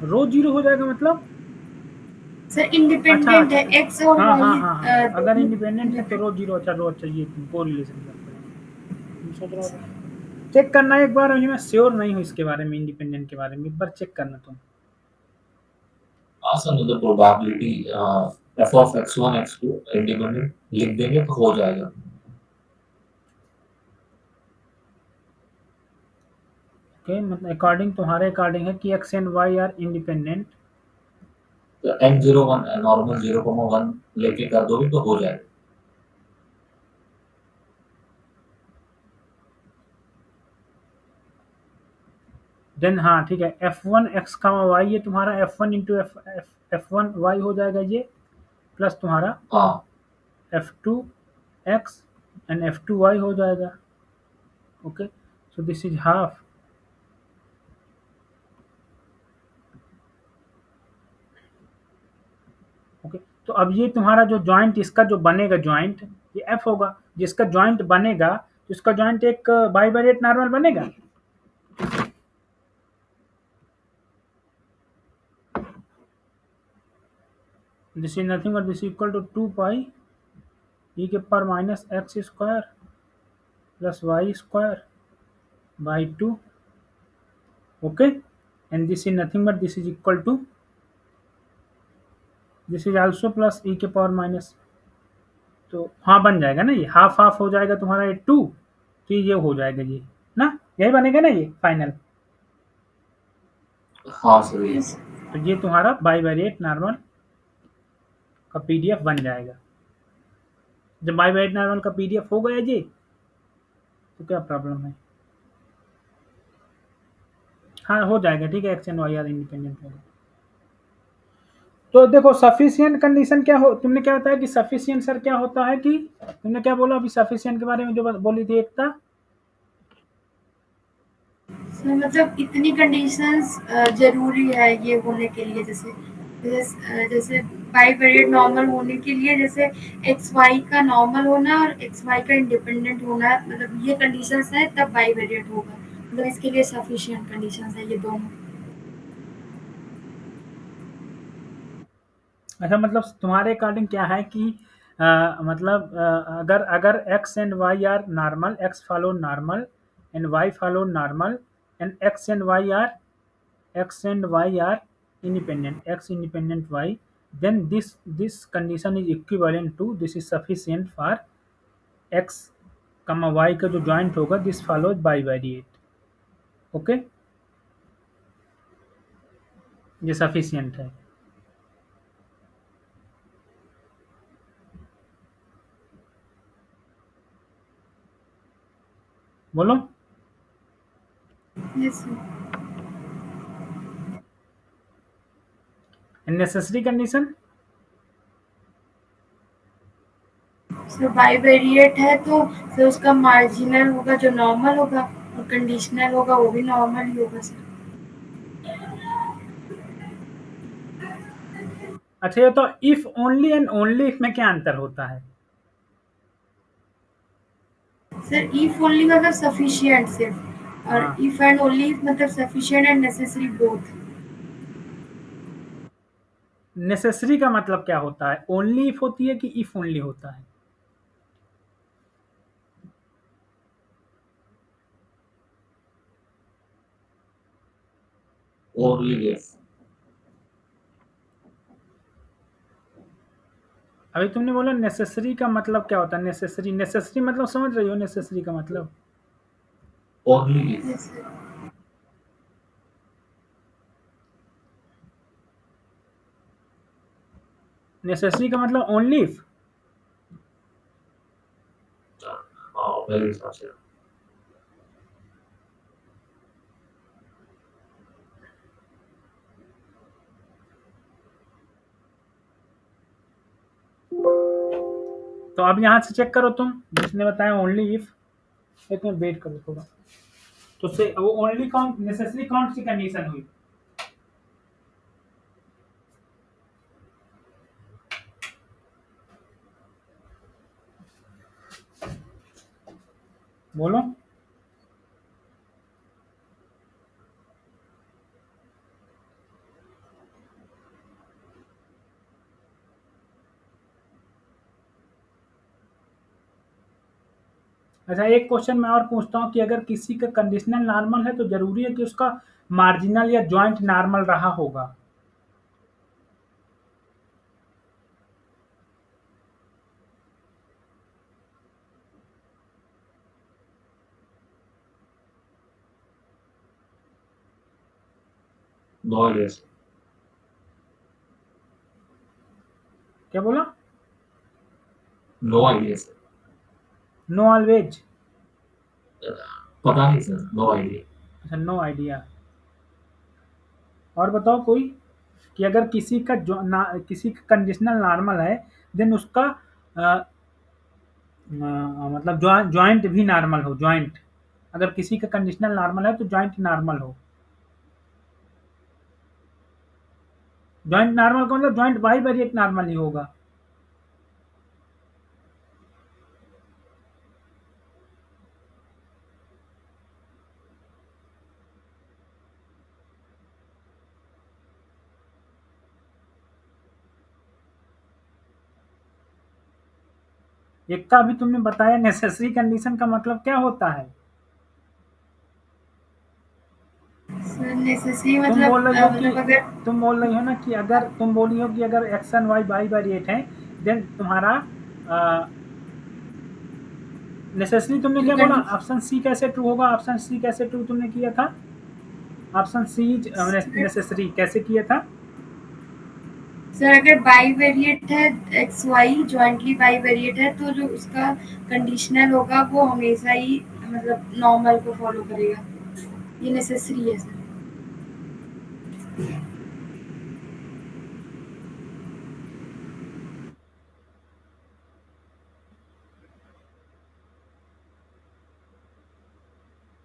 Speaker 1: रो 0 हो जाएगा मतलब?
Speaker 3: सर
Speaker 1: अच्छा
Speaker 3: इंडिपेंडेंट है एक्स और
Speaker 1: हाँ हाँ
Speaker 3: वाई
Speaker 1: हाँ हाँ, अगर
Speaker 3: दोनों
Speaker 1: इंडिपेंडेंट है तो रो 0, अच्छा रो, अच्छा ये को रिलेशन कर रहे हो, चेक करना एक बार, अभी मैं श्योर नहीं हूँ इसके बारे में, इंडिपेंडेंट के बारे में, एक बार चेक करना तुम।
Speaker 2: हाँ सर, मतलब probability f of x1 x2 independent लिख देंगे तो हो जाएगा।
Speaker 1: ओके, मतलब अकॉर्डिंग, तुम्हारे अकॉर्डिंग है कि x and y are independent.
Speaker 2: तो n01 नॉर्मल 0,1 लेके कर दोगे तो हो जाएगा।
Speaker 1: देन हाँ ठीक है, f1 x कामा वाई, ये तुम्हारा f1 इंटू f1 वाई हो जाएगा ये, प्लस तुम्हारा
Speaker 2: हाँ
Speaker 1: f2 x and f2 y हो जाएगा। Okay, so this is half. Okay, तो अब ये तुम्हारा जो जॉइंट, इसका जो बनेगा जॉइंट, ये f होगा, जिसका जॉइंट बनेगा तो इसका जॉइंट एक बाई वेरिएट नॉर्मल बनेगा। This is nothing but this equal to 2 pi e के power minus x square plus y square by 2। Okay, and this is nothing but this is equal to, this is also plus e के power minus, तो हाँ बन जाएगा ना, ये half half हो जाएगा तुम्हारा, ये 2, तो ये हो जाएगा ये ना, यही बनेगा ना ये फाइनल।
Speaker 2: हाँ सर, ये
Speaker 1: तो ये तुम्हारा बाईवेरिएट नॉर्मल का पीडीएफ बन जाएगा। जब बाईवेरिएट नॉर्मल का पीडीएफ हो गया जी, तो क्या प्रॉब्लम है? हाँ, हो जाएगा, ठीक है, x and y are independent होगा। तो देखो सफिशिएंट कंडीशन क्या हो, तुमने क्या बताया कि सफिशिएंट सर क्या होता है, कि तुमने क्या बोला अभी सफिशिएंट के बारे में जो बोली थी एकता?
Speaker 3: सर मतलब इतनी कंडीशंस जरूरी है ये होने के लिए, जैसे बाईवेरिएट नॉर्मल होने के लिए जैसे एक्स वाई का नॉर्मल होना और एक्स वाई का इंडिपेंडेंट होना, मतलब ये कंडीशंस है तब बाईवेरिएट होगा, मतलब इसके लिए सफिशिएंट कंडीशंस है ये दोनों।
Speaker 1: अच्छा, मतलब तुम्हारे अकॉर्डिंग क्या है कि मतलब अगर अगर x and y are normal, x follow normal and y follow normal and x and y are independent, x independent y, then this condition is equivalent to, this is sufficient for x comma y का जो joint होगा, this follows bivariate. Okay, ये sufficient है। बोलो।
Speaker 3: Yes sir.
Speaker 1: Necessary condition,
Speaker 3: sir bivariate है तो sir उसका marginal होगा जो नॉर्मल होगा, और कंडीशनल होगा वो भी नॉर्मल ही होगा सर।
Speaker 1: अच्छा ये तो if only and only if में क्या अंतर होता है?
Speaker 3: सर इफ ओनली मतलब सफिशिएंट सिर्फ, और
Speaker 1: हाँ,
Speaker 3: इफ एंड ओनली इफ मतलब sufficient and necessary both.
Speaker 1: Necessary का मतलब क्या होता है? ओनली इफ होती है कि इफ ओनली होता है?
Speaker 2: only if,
Speaker 1: अभी तुमने बोला नेसेसरी का मतलब क्या होता है? नेसेसरी, नेसेसरी मतलब समझ रही हो नेसेसरी का मतलब?
Speaker 2: only if,
Speaker 3: yes sir.
Speaker 1: Necessary का मतलब ओनली इफ?
Speaker 2: मेरे हिसाब से
Speaker 1: तो अब यहाँ से चेक करो तुम, जिसने बताया ओनली इफ, एक मिनट वेट करो थोड़ा। तो से वो ओनली कौन, नेसेसरी कौन सी कंडीशन हुई? बोलो। अच्छा, एक क्वेश्चन मैं और पूछता हूँ कि अगर किसी का कंडीशनल नॉर्मल है तो जरूरी है कि उसका मार्जिनल या जॉइंट नॉर्मल रहा होगा?
Speaker 2: no idea,
Speaker 1: क्या बोला?
Speaker 2: no idea sir,
Speaker 1: know always?
Speaker 2: पता नहीं सर, no idea।
Speaker 1: अच्छा, नो आइडिया। और बताओ कोई, कि अगर किसी का किसी का कंडीशनल नॉर्मल है, देन उसका मतलब जॉइंट भी नॉर्मल हो, जॉइंट, अगर किसी का कंडीशनल नॉर्मल है तो जॉइंट नॉर्मल हो। जॉइंट नॉर्मल का मतलब जॉइंट बाईवेरिएट नॉर्मल ही होगा। एक का अभी तुमने बताया नेसेसरी कंडीशन का मतलब क्या होता है?
Speaker 3: सर नेसेसरी
Speaker 1: तुम
Speaker 3: मतलब
Speaker 1: बोल रही हो कि
Speaker 3: मतलब अगर
Speaker 1: तुम बोल रही हो ना कि अगर तुम बोली हो कि अगर एक्स एंड वाई बाईवेरिएट है, देन तुम्हारा नेसेसरी, तुमने क्या बोला? ऑप्शन सी कैसे ट्रू होगा? ऑप्शन सी कैसे ट्रू तुमने किया था? ऑप्शन सी नेसेसरी कैसे किया था?
Speaker 3: सर अगर बाईवेरिएट है एक्स वाई जॉइंटली बाईवेरिएट है तो जो उसका कंडीशनल होगा वो हमेशा ही मतलब नॉर्मल को फॉलो करेगा, ये नेसेसरी है सर।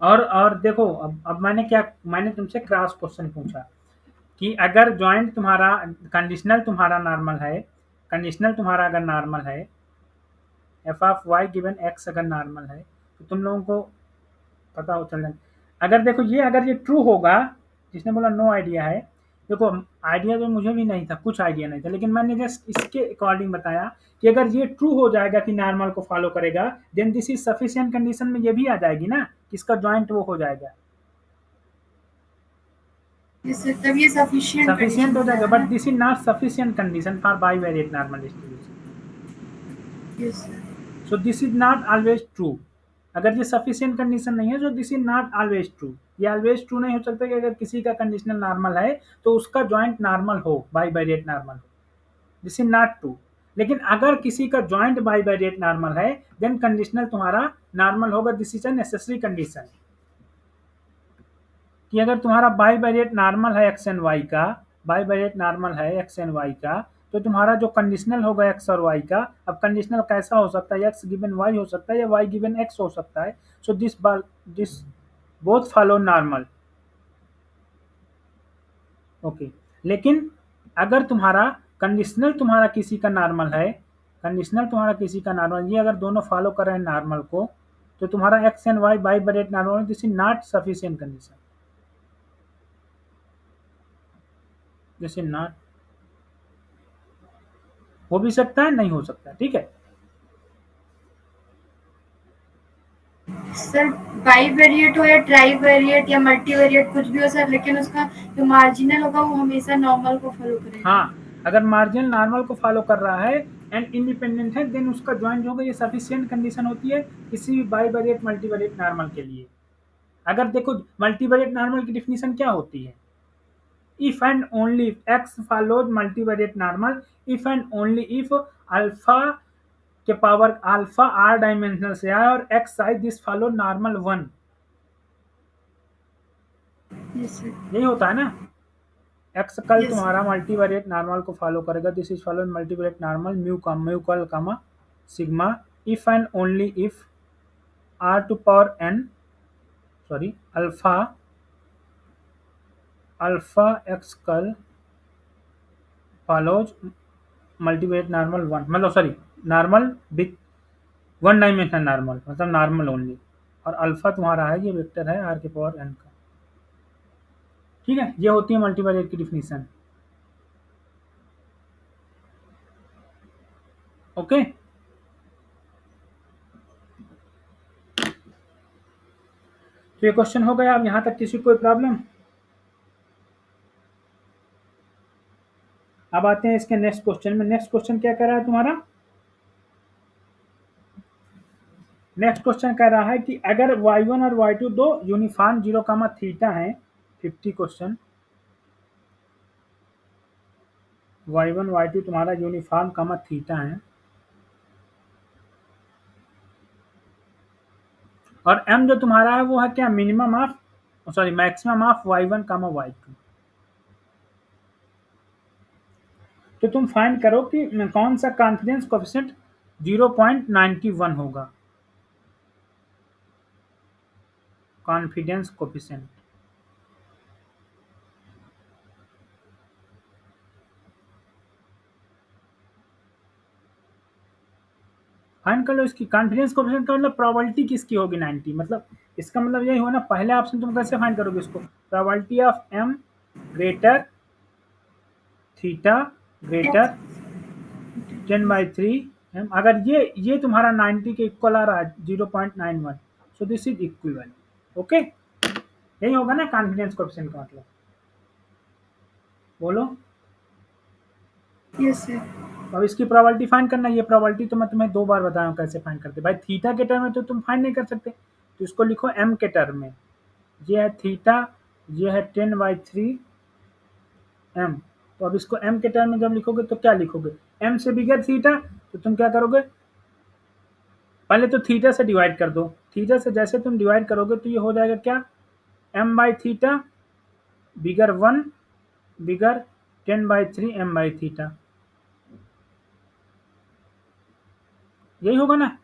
Speaker 1: और देखो, अब मैंने तुमसे क्रॉस क्वेश्चन पूछा कि अगर जॉइंट तुम्हारा कंडीशनल तुम्हारा नॉर्मल है, कंडीशनल तुम्हारा अगर नॉर्मल है, F of y given x अगर नॉर्मल है, तो तुम लोगों को पता हो चल जाए। अगर ये ट्रू होगा, जिसने बोला नो आइडिया है, देखो आइडिया तो मुझे भी नहीं था, कुछ आइडिया नहीं था, लेकिन मैंने जस्ट इसके अकॉर्डिंग बताया कि अगर ये ट्रू हो जाएगा कि नॉर्मल को फॉलो करेगा, then this is sufficient condition में ये भी आ जाएगी ना कि इसका जॉइंट वो हो जाएगा,
Speaker 3: इससे तब ये सफिशिएंट
Speaker 1: सफिशिएंट
Speaker 3: कंडीशन
Speaker 1: हो
Speaker 3: हो
Speaker 1: जाएगा,
Speaker 3: जाएगा
Speaker 1: बट
Speaker 3: ना।
Speaker 1: This is not sufficient condition for bivariate normal distribution.
Speaker 3: Yes sir.
Speaker 1: So this is not always true. अगर ये सफिशिएंट कंडीशन नहीं है, तो this is not always true. ये ऑलवेज ट्रू नहीं हो सकता कि अगर किसी का कंडीशनल नॉर्मल है तो उसका जॉइंट नॉर्मल हो, बाईवेरिएट नॉर्मल हो, दिस इज नॉट ट्रू। लेकिन अगर किसी का जॉइंट बाईवेरिएट नॉर्मल है, देन कंडीशनल तुम्हारा नॉर्मल होगा, this is a necessary condition. कि अगर तुम्हारा बाईवेरिएट नॉर्मल है एक्स एंड वाई का, बाईवेरिएट नॉर्मल है एक्स एंड वाई का, तो तुम्हारा जो कंडीशनल होगा एक्स और वाई का, अब कंडीशनल कैसा हो सकता है, एक्स गिवन वाई हो सकता है या वाई गिवन एक्स हो सकता है। So this both follow normal. Okay, लेकिन अगर तुम्हारा किसी का नॉर्मल है, कंडीशनल तुम्हारा किसी का नॉर्मल, ये अगर दोनों फॉलो कर रहे हैं नॉर्मल को, तो तुम्हारा x and y bivariate normal, this is not sufficient condition, this is not. हो भी सकता है, नहीं हो सकता, ठीक है।
Speaker 3: सर बाईवेरिएट हो या ट्राईवेरिएट या मल्टीवेरिएट कुछ भी हो सर, लेकिन उसका जो मार्जिनल होगा वो हमेशा नॉर्मल को फॉलो करेगा।
Speaker 1: हाँ, अगर मार्जिनल नॉर्मल को फॉलो कर रहा है एंड इंडिपेंडेंट है, देन उसका ज्वाइन जो होगा, ये सफिशिएंट कंडीशन होती है किसी भी बाईवेरिएट मल्टीवेरिएट नॉर्मल के लिए। अगर देखो मल्टीवेरिएट नॉर्मल की डिफिनीशन क्या होती है, if and only if x follows multivariate normal, if and only if alpha के पावर अल्फा आर डायमेंशनल से आए और x size this follow normal one,
Speaker 3: yes sir.
Speaker 1: यही होता है ना। एक्स कल
Speaker 3: यस
Speaker 1: तुम्हारा
Speaker 3: सर।
Speaker 1: मल्टीवेरिएट नॉर्मल को फॉलो करेगा, this is follow multivariate normal mu कल comma sigma, if and only if R to power n, sorry alpha alpha x कल फॉलोज मल्टीवेरिएट नॉर्मल वन, मतलब sorry normal with one dimensional normal, मतलब normal only, और alpha तुम्हारा है ये vector है are के पावर एन का, ठीक है। ये होती है मल्टीवेरिएट की डिफिनीशन। ओके, तो ये क्वेश्चन हो गया। अब यहाँ तक किसी को कोई प्रॉब्लम? अब आते हैं इसके नेक्स्ट क्वेश्चन में। नेक्स्ट क्वेश्चन क्या कह रहा है तुम्हारा? नेक्स्ट क्वेश्चन कह रहा है कि अगर y1 और y2 दो यूनिफॉर्म 0 कामा थीटा है, 50 क्वेश्चन, y1 y2 तुम्हारा यूनिफॉर्म कामा थीटा है, और m जो तुम्हारा है वो है क्या, minimum of sorry maximum of y1 comma y2। तो तुम फाइंड करो कि कौन सा कॉन्फिडेंस कोएफिशिएंट 0.91 होगा, कॉन्फिडेंस कोएफिशिएंट। फाइंड कर लो इसकी कॉन्फिडेंस कोएफिशिएंट का मतलब प्रोबेबिलिटी किसकी होगी 90, मतलब इसका मतलब यही हुआ ना। पहले ऑप्शन तुम कैसे फाइंड करोगे इसको, probability of m greater theta greater 10/3 m, अगर ये तुम्हारा 90 के इक्वल आ रहा है 0.91, सो दिस इज इक्विवेलेंट। ओके, यही होगा ना कॉन्फिडेंस कोएफिशिएंट का मतलब, बोलो।
Speaker 3: Yes sir.
Speaker 1: अब इसकी प्रोबेबिलिटी फाइंड करना है। ये प्रोबेबिलिटी तो मैं तुम्हें 2 बार बताया हूँ कैसे फाइंड करते। भाई थीटा के टर्म में तो तुम फाइंड नहीं कर सकते, तो इसको लिखो m के टर्म में। ये है थीटा, ये है 10/3 m, तो अब इसको m के टर्म में जब लिखोगे तो क्या लिखोगे, m से बिगर थीटा, तो तुम क्या करोगे, पहले तो थीटा से डिवाइड कर दो, थीटा से जैसे तुम डिवाइड करोगे तो ये हो जाएगा क्या, m by theta bigger 1 bigger 10/3 m by theta, यही होगा ना,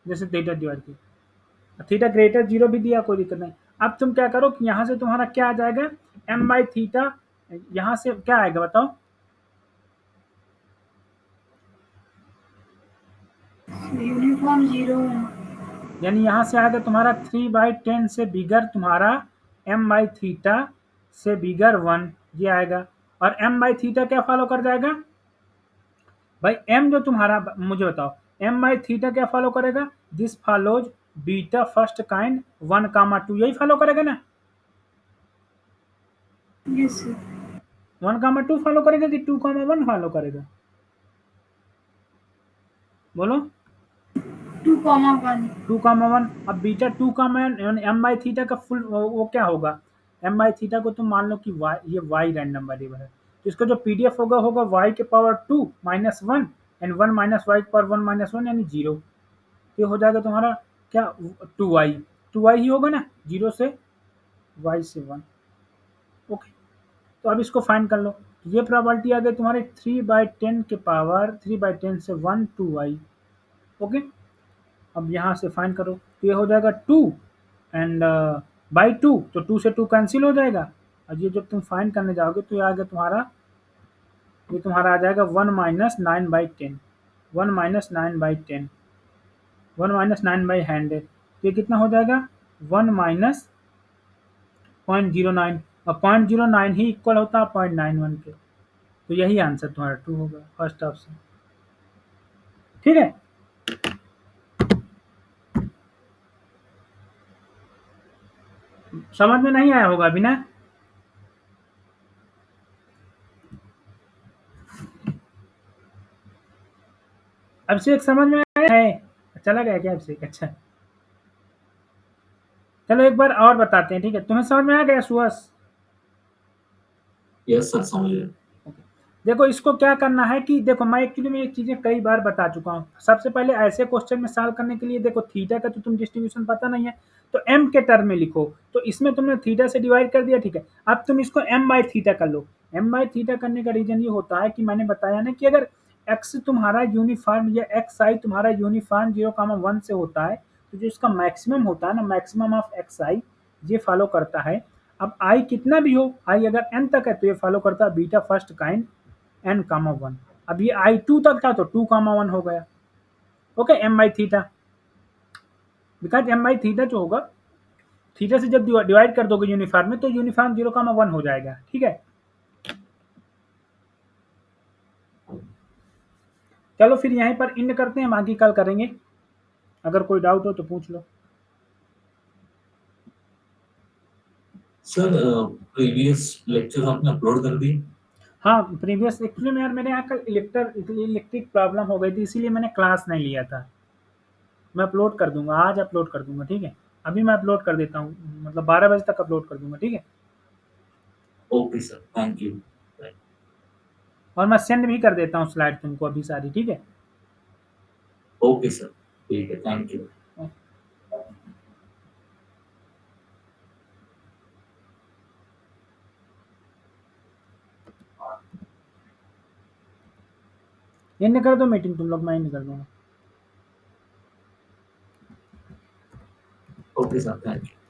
Speaker 1: जैसे थीटा डिवाइड किया, थीटा ग्रेटर 0 भी दिया कोई दिक्कत नहीं। अब तुम क्या करो कि यहाँ से तुम्हारा क्या आ जाएगा, m बाई थीटा, यहाँ से क्या आएगा बताओ,
Speaker 3: यूनिफॉर्म 0 है।
Speaker 1: यानी यहाँ से आएगा तुम्हारा 3/10 से बिगर तुम्हारा m बाई थीटा से बिगर 1, ये आएगा। और m बाई थीटा क्या फॉलो कर जाएगा भाई, m जो तुम्हारा, मुझे बताओ m बाई थीटा क्या फॉलो करेगा, this follows beta first kind 1, 2, यही फॉलो करेगा ना,
Speaker 3: यस सर।
Speaker 1: 1, 2 फॉलो करेगा कि 2, 1 फॉलो करेगा, बोलो
Speaker 3: 2,1।
Speaker 1: 2, 1। अब बीटा 2, m बाई थीटा का फुल वो क्या होगा, m बाई थीटा को तुम मान लो कि y, ये y रैंडम वेरिएबल है, तो इसका जो पीडीएफ होगा होगा y के power 2 minus 1 and 1 minus y के पावर 1 माइनस 1 यानी 0, ये हो जाएगा तुम्हारा क्या, 2y ही होगा ना, 0 से y से 1, ओके। तो अब इसको फाइंड कर लो, ये प्रोबेबिलिटी आ गई तुम्हारे 3/10 के पावर 3/10 से 1 2y, ओके। अब यहाँ से फाइंड करो तो ये हो जाएगा 2 एंड बाई 2, तो 2 से 2 कैंसिल हो जाएगा, और ये जब तुम फाइंड करने जाओगे तो ये आएगा तुम्हारा, ये तुम्हारा आ जाएगा 1 माइनस 9/10, 1 माइनस 9/10, 1 माइनस 9/100, तो ये कितना हो जाएगा 1 माइनस 0.09, और 0.09 ही इक्वल होता है 0.91 के, तो यही आंसर तुम्हारा 2 होगा, फर्स्ट ऑप्शन, ठीक है। समझ में नहीं आया होगा अभी ना, अभिषेक समझ में आया है, चला गया क्या अभिषेक, अच्छा चलो एक बार और बताते हैं, ठीक है, तुम्हें समझ में आ गया सुहास,
Speaker 2: यस सर, समझ गए।
Speaker 1: देखो इसको क्या करना है कि देखो मैं एक्चुअली में ये चीजें कई बार बता चुका हूँ, सबसे पहले ऐसे क्वेश्चन में सॉल्व करने के लिए देखो थीटा का तो तुम डिस्ट्रीब्यूशन पता नहीं है, तो m के टर्म में लिखो, तो इसमें तुमने थीटा से डिवाइड कर दिया, ठीक है, अब तुम इसको m बाई थीटा कर लो, m बाई थीटा करने का रीजन ये होता है कि मैंने बताया ना कि अगर x तुम्हारा यूनिफॉर्म या xi तुम्हारा यूनिफॉर्म 0, 1 से होता है, तो जो इसका मैक्सिमम होता है ना, मैक्सिमम ऑफ xi ये फॉलो करता है, अब i कितना भी हो, i अगर n तक है तो ये फॉलो करता है बीटा फर्स्ट काइंड n, 1, अब ये i2 तक था तो 2, 1 हो गया, okay, m by theta, because m by theta जो होगा, थीटा से जब डिवाइड कर दोगे यूनिफॉर्म में तो यूनिफॉर्म 0, 1 हो जाएगा, ठीक है। चलो फिर यहीं पर इंड करते हैं, बाकी कल करेंगे, अगर कोई डाउट हो तो पूछ लो।
Speaker 2: सर प्रीवियस लेक्चर आपने अपलोड कर दिए?
Speaker 1: हाँ, प्रीवियस एक्चुअली में यार मेरे यहाँ कल इलेक्ट्रिक प्रॉब्लम हो गई थी, इसीलिए मैंने क्लास नहीं लिया था, मैं अपलोड कर दूंगा, आज अपलोड कर दूंगा, ठीक है, अभी मैं अपलोड कर देता हूँ, मतलब 12 बजे तक अपलोड कर दूंगा, ठीक है,
Speaker 2: ओके सर, थैंक यू।
Speaker 1: और मैं सेंड भी कर देता हूँ स्लाइड तुमको अभी सारी, ठीक है।
Speaker 2: ओके सर, ठीक है, थैंक यू।
Speaker 1: एंड कर दो मीटिंग तुम लोग, मैं एंड कर दूंगा।
Speaker 2: Okay sir, thank you.